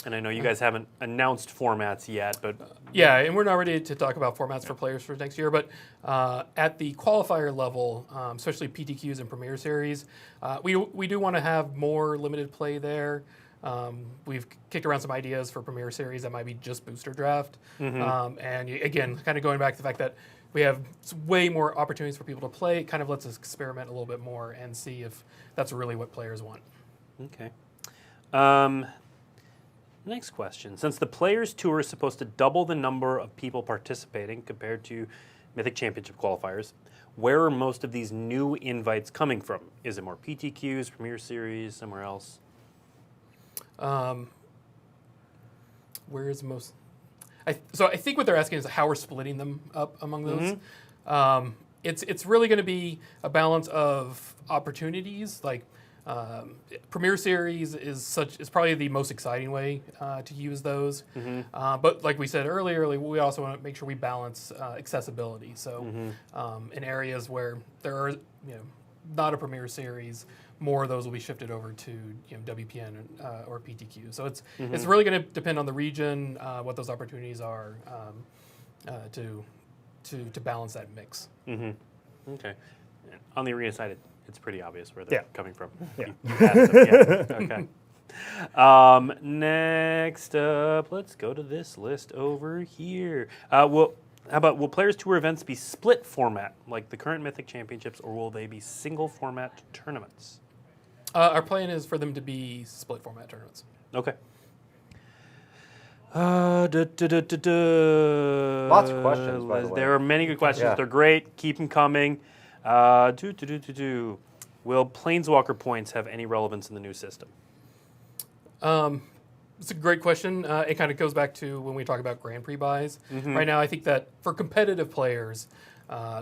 S1: And I know you guys haven't announced formats yet, but...
S4: Yeah, and we're not ready to talk about formats for players for next year, but at the qualifier level, especially PTQs and Premier Series, we do want to have more limited play there. We've kicked around some ideas for Premier Series that might be just booster draft. And again, kind of going back to the fact that we have way more opportunities for people to play, it kind of lets us experiment a little bit more and see if that's really what players want.
S1: Okay. Next question. Since the Players Tour is supposed to double the number of people participating compared to Mythic Championship qualifiers, where are most of these new invites coming from? Is it more PTQs, Premier Series, somewhere else?
S4: Where is most? So I think what they're asking is how we're splitting them up among those. It's really going to be a balance of opportunities. Like Premier Series is probably the most exciting way to use those. But like we said earlier, we also want to make sure we balance accessibility. So in areas where there are not a Premier Series, more of those will be shifted over to WPN or PTQ. So it's really going to depend on the region, what those opportunities are to balance that mix.
S1: Okay. On the arena side, it's pretty obvious where they're coming from.
S3: Yeah.
S1: You had them. Okay. Next up, let's go to this list over here. How about, will Players Tour events be split format like the current Mythic Championships, or will they be single format tournaments?
S4: Our plan is for them to be split format tournaments.
S1: Okay.
S2: Lots of questions, by the way.
S1: There are many good questions.
S2: Yeah.
S1: They're great. Keep them coming. Will Planeswalker points have any relevance in the new system?
S4: It's a great question. It kind of goes back to when we talk about Grand Prix buys. Right now, I think that for competitive players,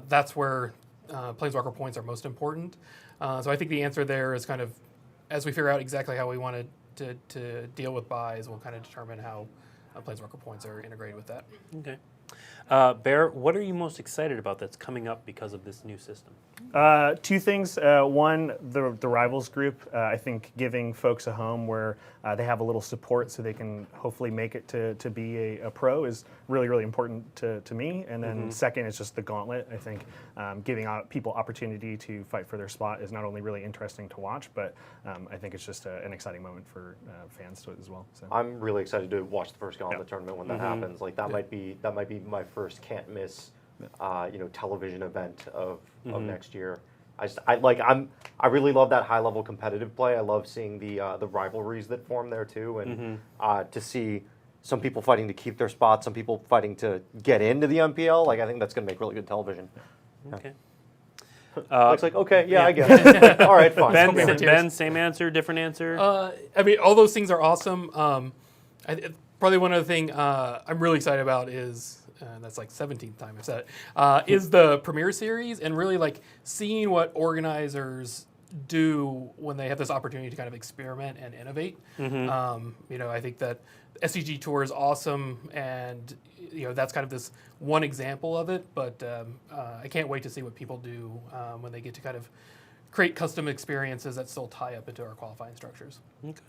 S4: that's where Planeswalker points are most important. So I think the answer there is kind of, as we figure out exactly how we want to deal with buys, we'll kind of determine how Planeswalker points are integrated with that.
S1: Okay. Bear, what are you most excited about that's coming up because of this new system?
S3: Two things. One, the Rivals group. I think giving folks a home where they have a little support so they can hopefully make it to be a pro is really, really important to me. And then second is just the gauntlet. I think giving people opportunity to fight for their spot is not only really interesting to watch, but I think it's just an exciting moment for fans to it as well. So.
S2: I'm really excited to watch the first gauntlet tournament when that happens. Like that might be my first can't miss television event of next year. I really love that high level competitive play. I love seeing the rivalries that form there too, and to see some people fighting to keep their spots, some people fighting to get into the MPL. Like I think that's going to make really good television.
S1: Okay.
S2: Looks like okay, I get it. All right, fine.
S1: Ben, same answer, different answer.
S4: I mean, all those things are awesome. Probably one other thing I'm really excited about is. That's like 17th time I've said it, is the Premier Series, and really like seeing what organizers do when they have this opportunity to kind of experiment and innovate. I think that SCG Tour is awesome, and that's kind of this one example of it, but I can't wait to see what people do when they get to kind of create custom experiences that still tie up into our qualifying structures.
S1: Okay.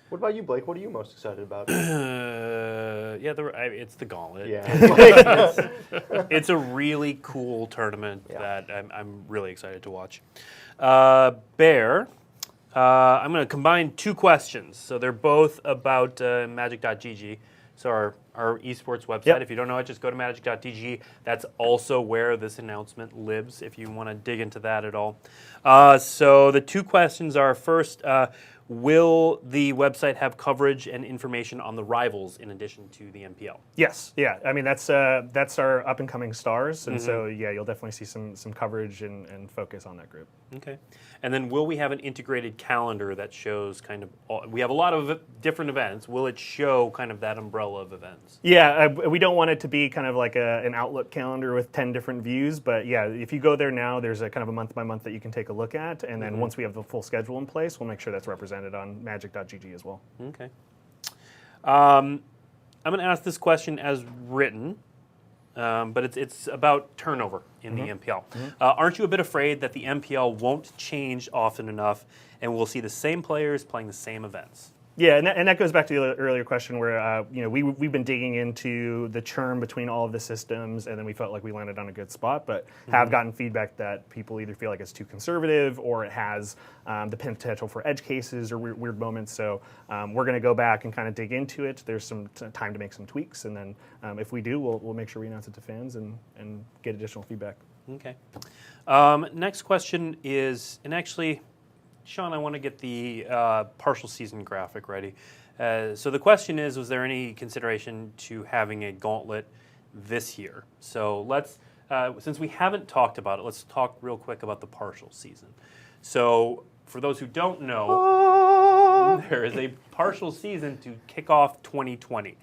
S2: What about you, Blake? What are you most excited about?
S1: It's the Gauntlet.
S2: Yeah.
S1: It's a really cool tournament that I'm really excited to watch. Bear, I'm going to combine two questions. So they're both about Magic.gg. So our esports website,
S3: Yep.
S1: if you don't know it, just go to magic.tg. That's also where this announcement lives, if you want to dig into that at all. So the two questions are, first, will the website have coverage and information on the rivals in addition to the MPL?
S3: Yes, yeah. I mean, that's our up and coming stars, and so yeah, you'll definitely see some coverage and focus on that group.
S1: Okay. And then will we have an integrated calendar that shows kind of, we have a lot of different events. Will it show kind of that umbrella of events?
S3: Yeah, we don't want it to be kind of like an Outlook calendar with 10 different views, but yeah, if you go there now, there's a kind of a month by month that you can take a look at, and then once we have the full schedule in place, we'll make sure that's represented on magic.gg as well.
S1: Okay. I'm going to ask this question as written, but it's about turnover in the MPL. Aren't you a bit afraid that the MPL won't change often enough and we'll see the same players playing the same events?
S3: Yeah, and that goes back to the earlier question where we've been digging into the churn between all of the systems, and then we felt like we landed on a good spot, but have gotten feedback that people either feel like it's too conservative or it has the potential for edge cases or weird moments. So we're going to go back and kind of dig into it. There's some time to make some tweaks, and then if we do, we'll make sure we announce it to fans and get additional feedback.
S1: Okay. Next question is, and actually, Sean, I want to get the partial season graphic ready. So the question is, was there any consideration to having a gauntlet this year? So let's, since we haven't talked about it, let's talk real quick about the partial season. So for those who don't know, there is a partial season to kick off 2020.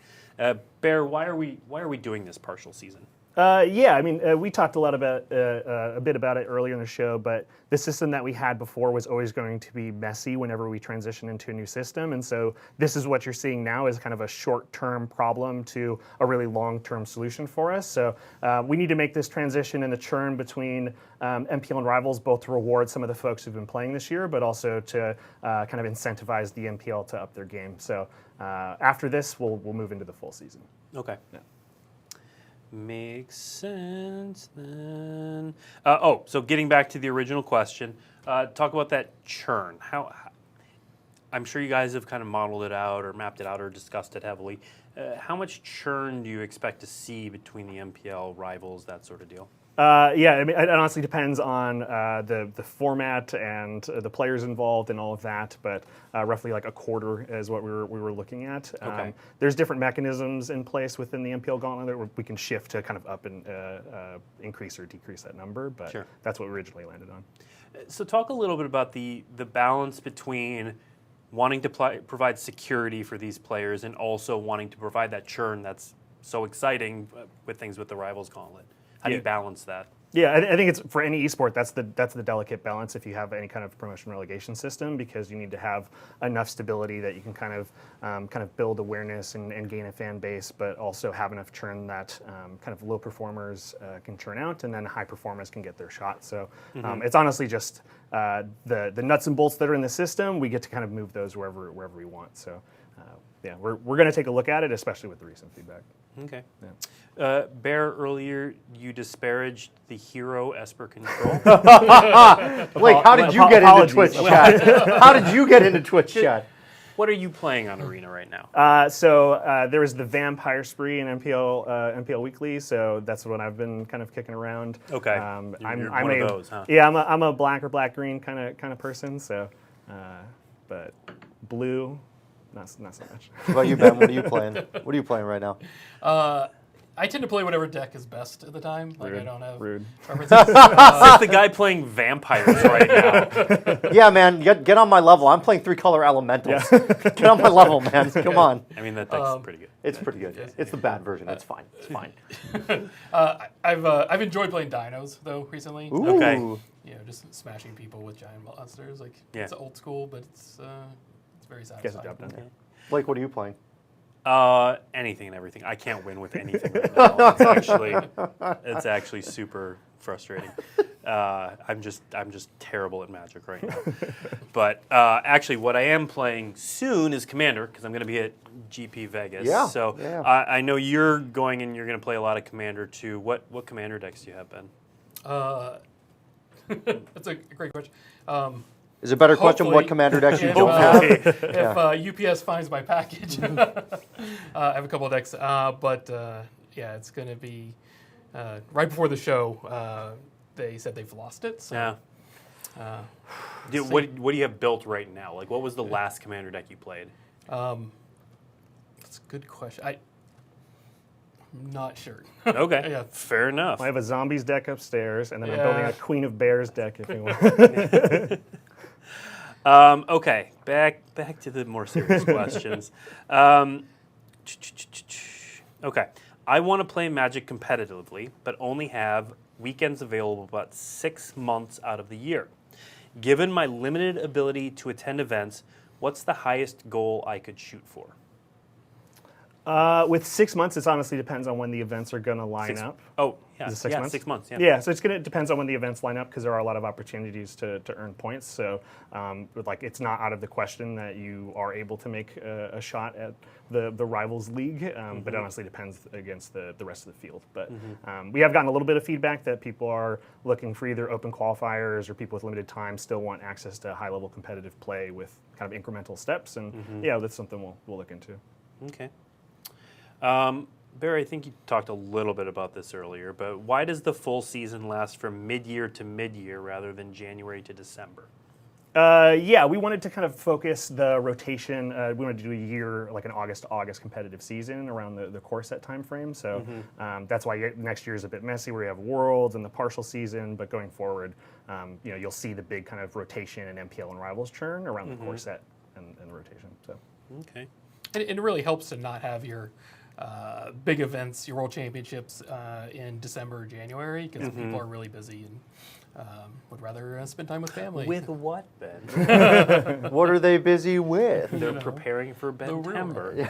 S1: Bear, why are we doing this partial season?
S3: Yeah, I mean, we talked a bit about it earlier in the show, but the system that we had before was always going to be messy whenever we transition into a new system, and so this is what you're seeing now is kind of a short-term problem to a really long-term solution for us. So we need to make this transition and the churn between MPL and Rivals both to reward some of the folks who've been playing this year, but also to kind of incentivize the MPL to up their game. So after this, we'll move into the full season.
S1: Okay. Yeah. Makes sense then. So getting back to the original question, talk about that churn. How I'm sure you guys have kind of modeled it out or mapped it out or discussed it heavily. How much churn do you expect to see between the MPL Rivals, that sort of deal?
S3: Yeah, I mean, it honestly depends on the format and the players involved and all of that, but roughly like a quarter is what we were looking at.
S1: Okay.
S3: There's different mechanisms in place within the MPL Gauntlet where we can shift to kind of up and increase or decrease that number, but
S1: Sure.
S3: That's what we originally landed on.
S1: So talk a little bit about the balance between wanting to provide security for these players and also wanting to provide that churn that's so exciting with things with the Rivals Gauntlet. How do you balance that?
S3: Yeah, I think it's for any esport. That's the delicate balance if you have any kind of promotion relegation system, because you need to have enough stability that you can kind of build awareness and gain a fan base, but also have enough churn that kind of low performers can churn out, and then high performers can get their shot. So it's honestly just the nuts and bolts that are in the system. We get to kind of move those wherever we want. So yeah, we're going to take a look at it, especially with the recent feedback.
S1: Okay.
S3: Yeah.
S1: Bear, earlier you disparaged the hero Esper Control.
S2: Blake, how did you get into Twitch chat? How did you get into Twitch chat?
S1: What are you playing on Arena right now?
S3: So there was the Vampire Spree in MPL Weekly, so that's what I've been kind of kicking around.
S1: Okay.
S3: I'm
S1: one of those, huh?
S3: Yeah, I'm a black or black green kind of person. So, but blue. Not so much.
S2: What about you, Ben? What are you playing? What are you playing right now?
S4: I tend to play whatever deck is best at the time. Like I don't have preferences.
S1: It's the guy playing vampires right now.
S2: Yeah, man, get on my level. I'm playing 3-color elementals. Yeah. Get on my level, man. Come on.
S1: I mean, that deck's pretty good.
S2: It's pretty good. It's the bad version. It's fine. It's fine.
S4: I've enjoyed playing dinos though recently.
S2: Ooh.
S1: Okay.
S4: You know, just smashing people with giant monsters. Like
S1: Yeah.
S4: it's old school, but it's very
S3: Gets the
S4: satisfying.
S3: job done.
S1: Okay.
S2: Blake, what are you playing?
S1: Anything and everything. I can't win with anything right now. It's actually super frustrating. I'm just terrible at Magic right now. But actually, what I am playing soon is Commander, because I'm going to be at GP Vegas.
S2: Yeah.
S1: So
S2: yeah.
S1: I know you're going and you're going to play a lot of Commander too. What Commander decks do you have, Ben?
S4: That's a great question.
S2: Is a better question what
S4: Hopefully.
S2: commander decks you
S4: If,
S2: don't have?
S4: if UPS finds my package, I have a couple of decks. But yeah, it's going to be right before the show. They said they've lost it. So,
S1: Yeah. Dude, what do you have built right now? Like, what was the last commander deck you played?
S4: That's a good question. I'm not sure.
S1: Okay,
S4: Yeah.
S1: fair enough.
S3: I have a zombies deck upstairs, and then I'm
S4: Yeah.
S3: building a Queen of Bears deck if you want.
S1: Okay, back to the more serious questions. Okay, I want to play Magic competitively, but only have weekends available about 6 months out of the year. Given my limited ability to attend events, what's the highest goal I could shoot for?
S3: With 6 months, it honestly depends on when the events are going to line up.
S1: Oh, yeah,
S3: Is it 6
S1: yeah,
S3: months?
S1: 6 months. Yeah.
S3: Yeah, so it depends on when the events line up because there are a lot of opportunities to earn points. So, it's not out of the question that you are able to make a shot at the rivals league, but it honestly depends against the rest of the field. But we have gotten a little bit of feedback that people are looking for either open qualifiers or people with limited time still want access to high-level competitive play with kind of incremental steps, and yeah, that's something we'll look into.
S1: Okay. Barry, I think you talked a little bit about this earlier, but why does the full season last from mid-year to mid-year rather than January to December?
S3: Yeah, we wanted to kind of focus the rotation. We wanted to do a year, like an August to August competitive season around the core set time frame. So that's why next year is a bit messy where you have Worlds and the partial season, but going forward, you'll see the big kind of rotation in MPL and Rivals churn around the core set and the rotation. So.
S1: Okay.
S4: And it really helps to not have your big events, your World Championships in December or January because people are really busy and would rather spend time with family.
S1: With what, Ben?
S2: What are they busy with?
S1: They're preparing for
S4: real
S1: Bentember.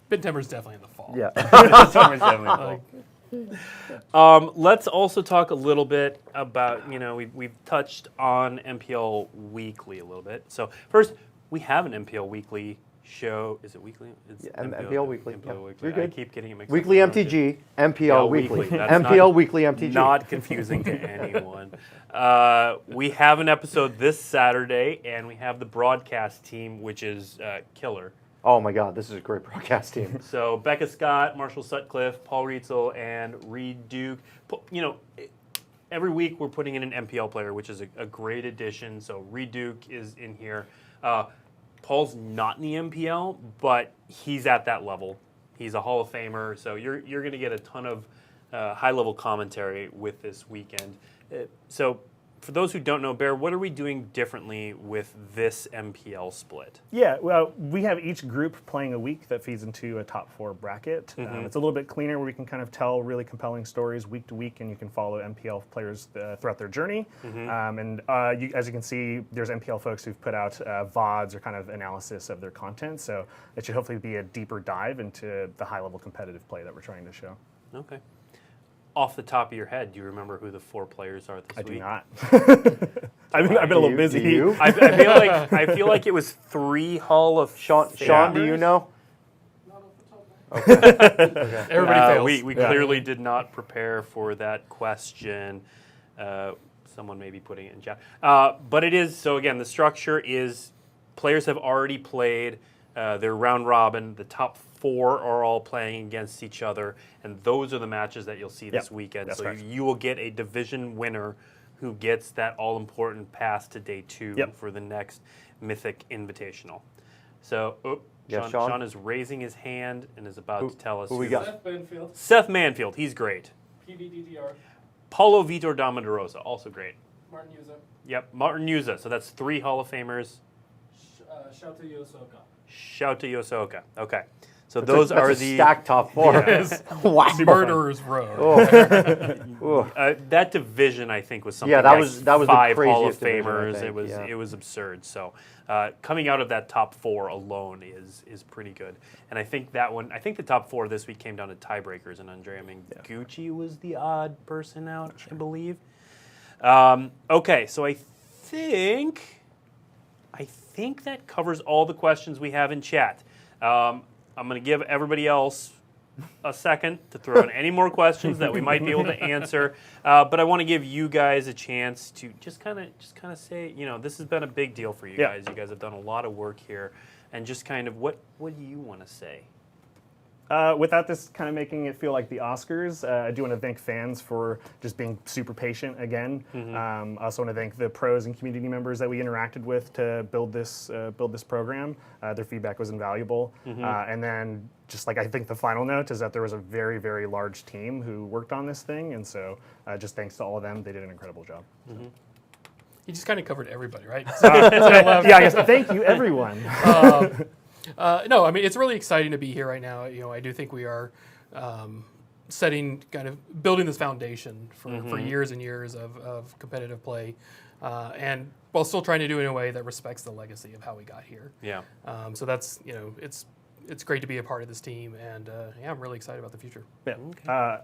S4: Bentember's definitely in the fall.
S2: Yeah.
S1: Summer's definitely full. Let's also talk a little bit about, we've touched on MPL Weekly a little bit. So first, we have an MPL Weekly show. Is it weekly? It's
S2: MPL Weekly.
S1: MPL
S2: Yep.
S1: Weekly.
S2: You're good.
S1: I keep getting it mixed
S2: Weekly
S1: up.
S2: MTG, MPL
S1: Yeah,
S2: Weekly.
S1: weekly. That's
S2: MPL
S1: not-
S2: Weekly MTG.
S1: Not confusing to anyone. We have an episode this Saturday, and we have the broadcast team, which is killer.
S2: Oh my God, this is a great broadcast team.
S1: So Becca Scott, Marshall Sutcliffe, Paul Rietzel, and Reed Duke. Every week we're putting in an MPL player, which is a great addition. So Reed Duke is in here. Paul's not in the MPL, but he's at that level. He's a Hall of Famer, so you're going to get a ton of high-level commentary with this weekend. So for those who don't know, Bear, what are we doing differently with this MPL split?
S3: Yeah, well, we have each group playing a week that feeds into a top 4 bracket. It's a little bit cleaner where we can kind of tell really compelling stories week to week, and you can follow MPL players throughout their journey. As you can see, there's MPL folks who've put out VODs or kind of analysis of their content, so it should hopefully be a deeper dive into the high-level competitive play that we're trying to show.
S1: Okay. Off the top of your head, do you remember who the 4 players are this week?
S3: I do not. I've been a little busy.
S2: Do you?
S1: I feel like it was 3 Hall of
S2: Sean, do you know?
S4: Everybody fails.
S1: We clearly did not prepare for that question. Someone may be putting it in chat. But it is, so again, the structure is players have already played their round robin. The top 4 are all playing against each other, and those are the matches that you'll see this weekend.
S3: That's
S1: so
S3: correct.
S1: you will get a division winner who gets that all-important pass to day 2 for the next Mythic Invitational. So,
S2: Yes,
S1: Sean
S2: Sean?
S1: is raising his hand and is about to tell us
S2: who we got?
S5: Seth Benfield,
S1: Seth Manfield, he's great.
S5: PVDDR,
S1: Paulo Vitor Damarosa, also great.
S5: Martin Yuza,
S1: Yep, Martin Yuza. So that's 3 Hall of Famers.
S5: Shouta Yosoka.
S1: Shouta Yosoka. Okay. So
S2: That's
S1: those
S2: a, that's
S1: are
S2: a
S1: the
S2: stacked top 4. Wow.
S4: Murderer's Row.
S1: that division. I think was something.
S2: Yeah, that
S1: like
S2: was the
S1: 5 Hall of
S2: craziest division, I
S1: Famers.
S2: think,
S1: It was absurd. So coming out of that top 4 alone is pretty good. And I think that one. I think the top 4 this week came down to tiebreakers, and Andrea Mingucci was the odd person out, I believe. Okay, so I think that covers all the questions we have in chat. I'm going to give everybody else a second to throw in any more questions that we might be able to answer. But I want to give you guys a chance to just kind of say, this has been a big deal for you guys. You guys have done a lot of work here, and just kind of what do you want to say?
S3: Without this kind of making it feel like the Oscars, I do want to thank fans for just being super patient again. I also want to thank the pros and community members that we interacted with to build this program. Their feedback was invaluable. And then just like I think the final note is that there was a very, very large team who worked on this thing. And so just thanks to all of them. They did an incredible job.
S4: You just kind of covered everybody, right?
S3: Yeah, I guess thank you, everyone.
S4: No, I mean, it's really exciting to be here right now. I do think we are building this foundation for years and years of competitive play, and while still trying to do it in a way that respects the legacy of how we got here.
S1: Yeah.
S4: So that's, it's great to be a part of this team, and I'm really excited about the future.
S3: Yeah.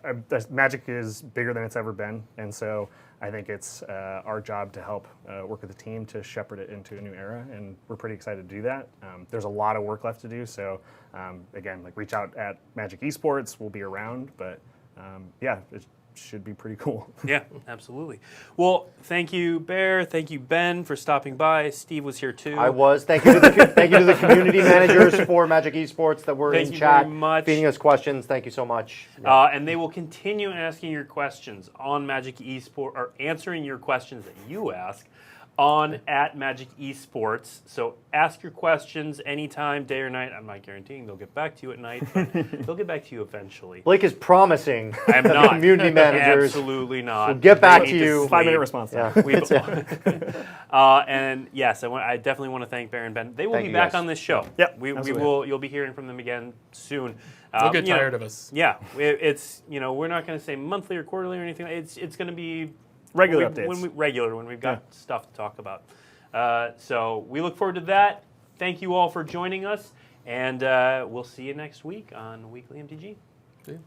S3: Magic is bigger than it's ever been, and so I think it's our job to help work with the team to shepherd it into a new era, and we're pretty excited to do that. There's a lot of work left to do, so again, reach out at Magic Esports. We'll be around, but it should be pretty cool.
S1: Yeah, absolutely. Well, thank you, Bear. Thank you, Ben, for stopping by. Steve was here too.
S2: I was. Thank you to the community managers for Magic Esports that were in chat,
S1: very much.
S2: feeding us questions. Thank you so much.
S1: And they will continue asking your questions on Magic Esport, or answering your questions that you ask on at Magic Esports. So ask your questions anytime, day or night. I'm not guaranteeing they'll get back to you at night, but they'll get back to you eventually.
S2: Blake is promising
S1: I am
S2: that
S1: not.
S2: the community managers
S1: Absolutely not.
S2: will get back
S1: They
S2: to
S1: need
S2: you.
S1: sleep.
S3: 5-minute response time.
S2: Yeah.
S1: And yes, I definitely want to thank Bear and Ben. They will
S2: Thank
S1: be
S2: you,
S1: back
S2: guys.
S1: on this show.
S3: Yep,
S1: we
S3: absolutely.
S1: will. You'll be hearing from them again soon.
S4: They'll get tired of us.
S1: Yeah, it's we're not going to say monthly or quarterly or anything. It's going to be
S3: Regular updates.
S1: when we've got stuff to talk about. So we look forward to that. Thank you all for joining us, and we'll see you next week on Weekly MTG.
S4: See ya.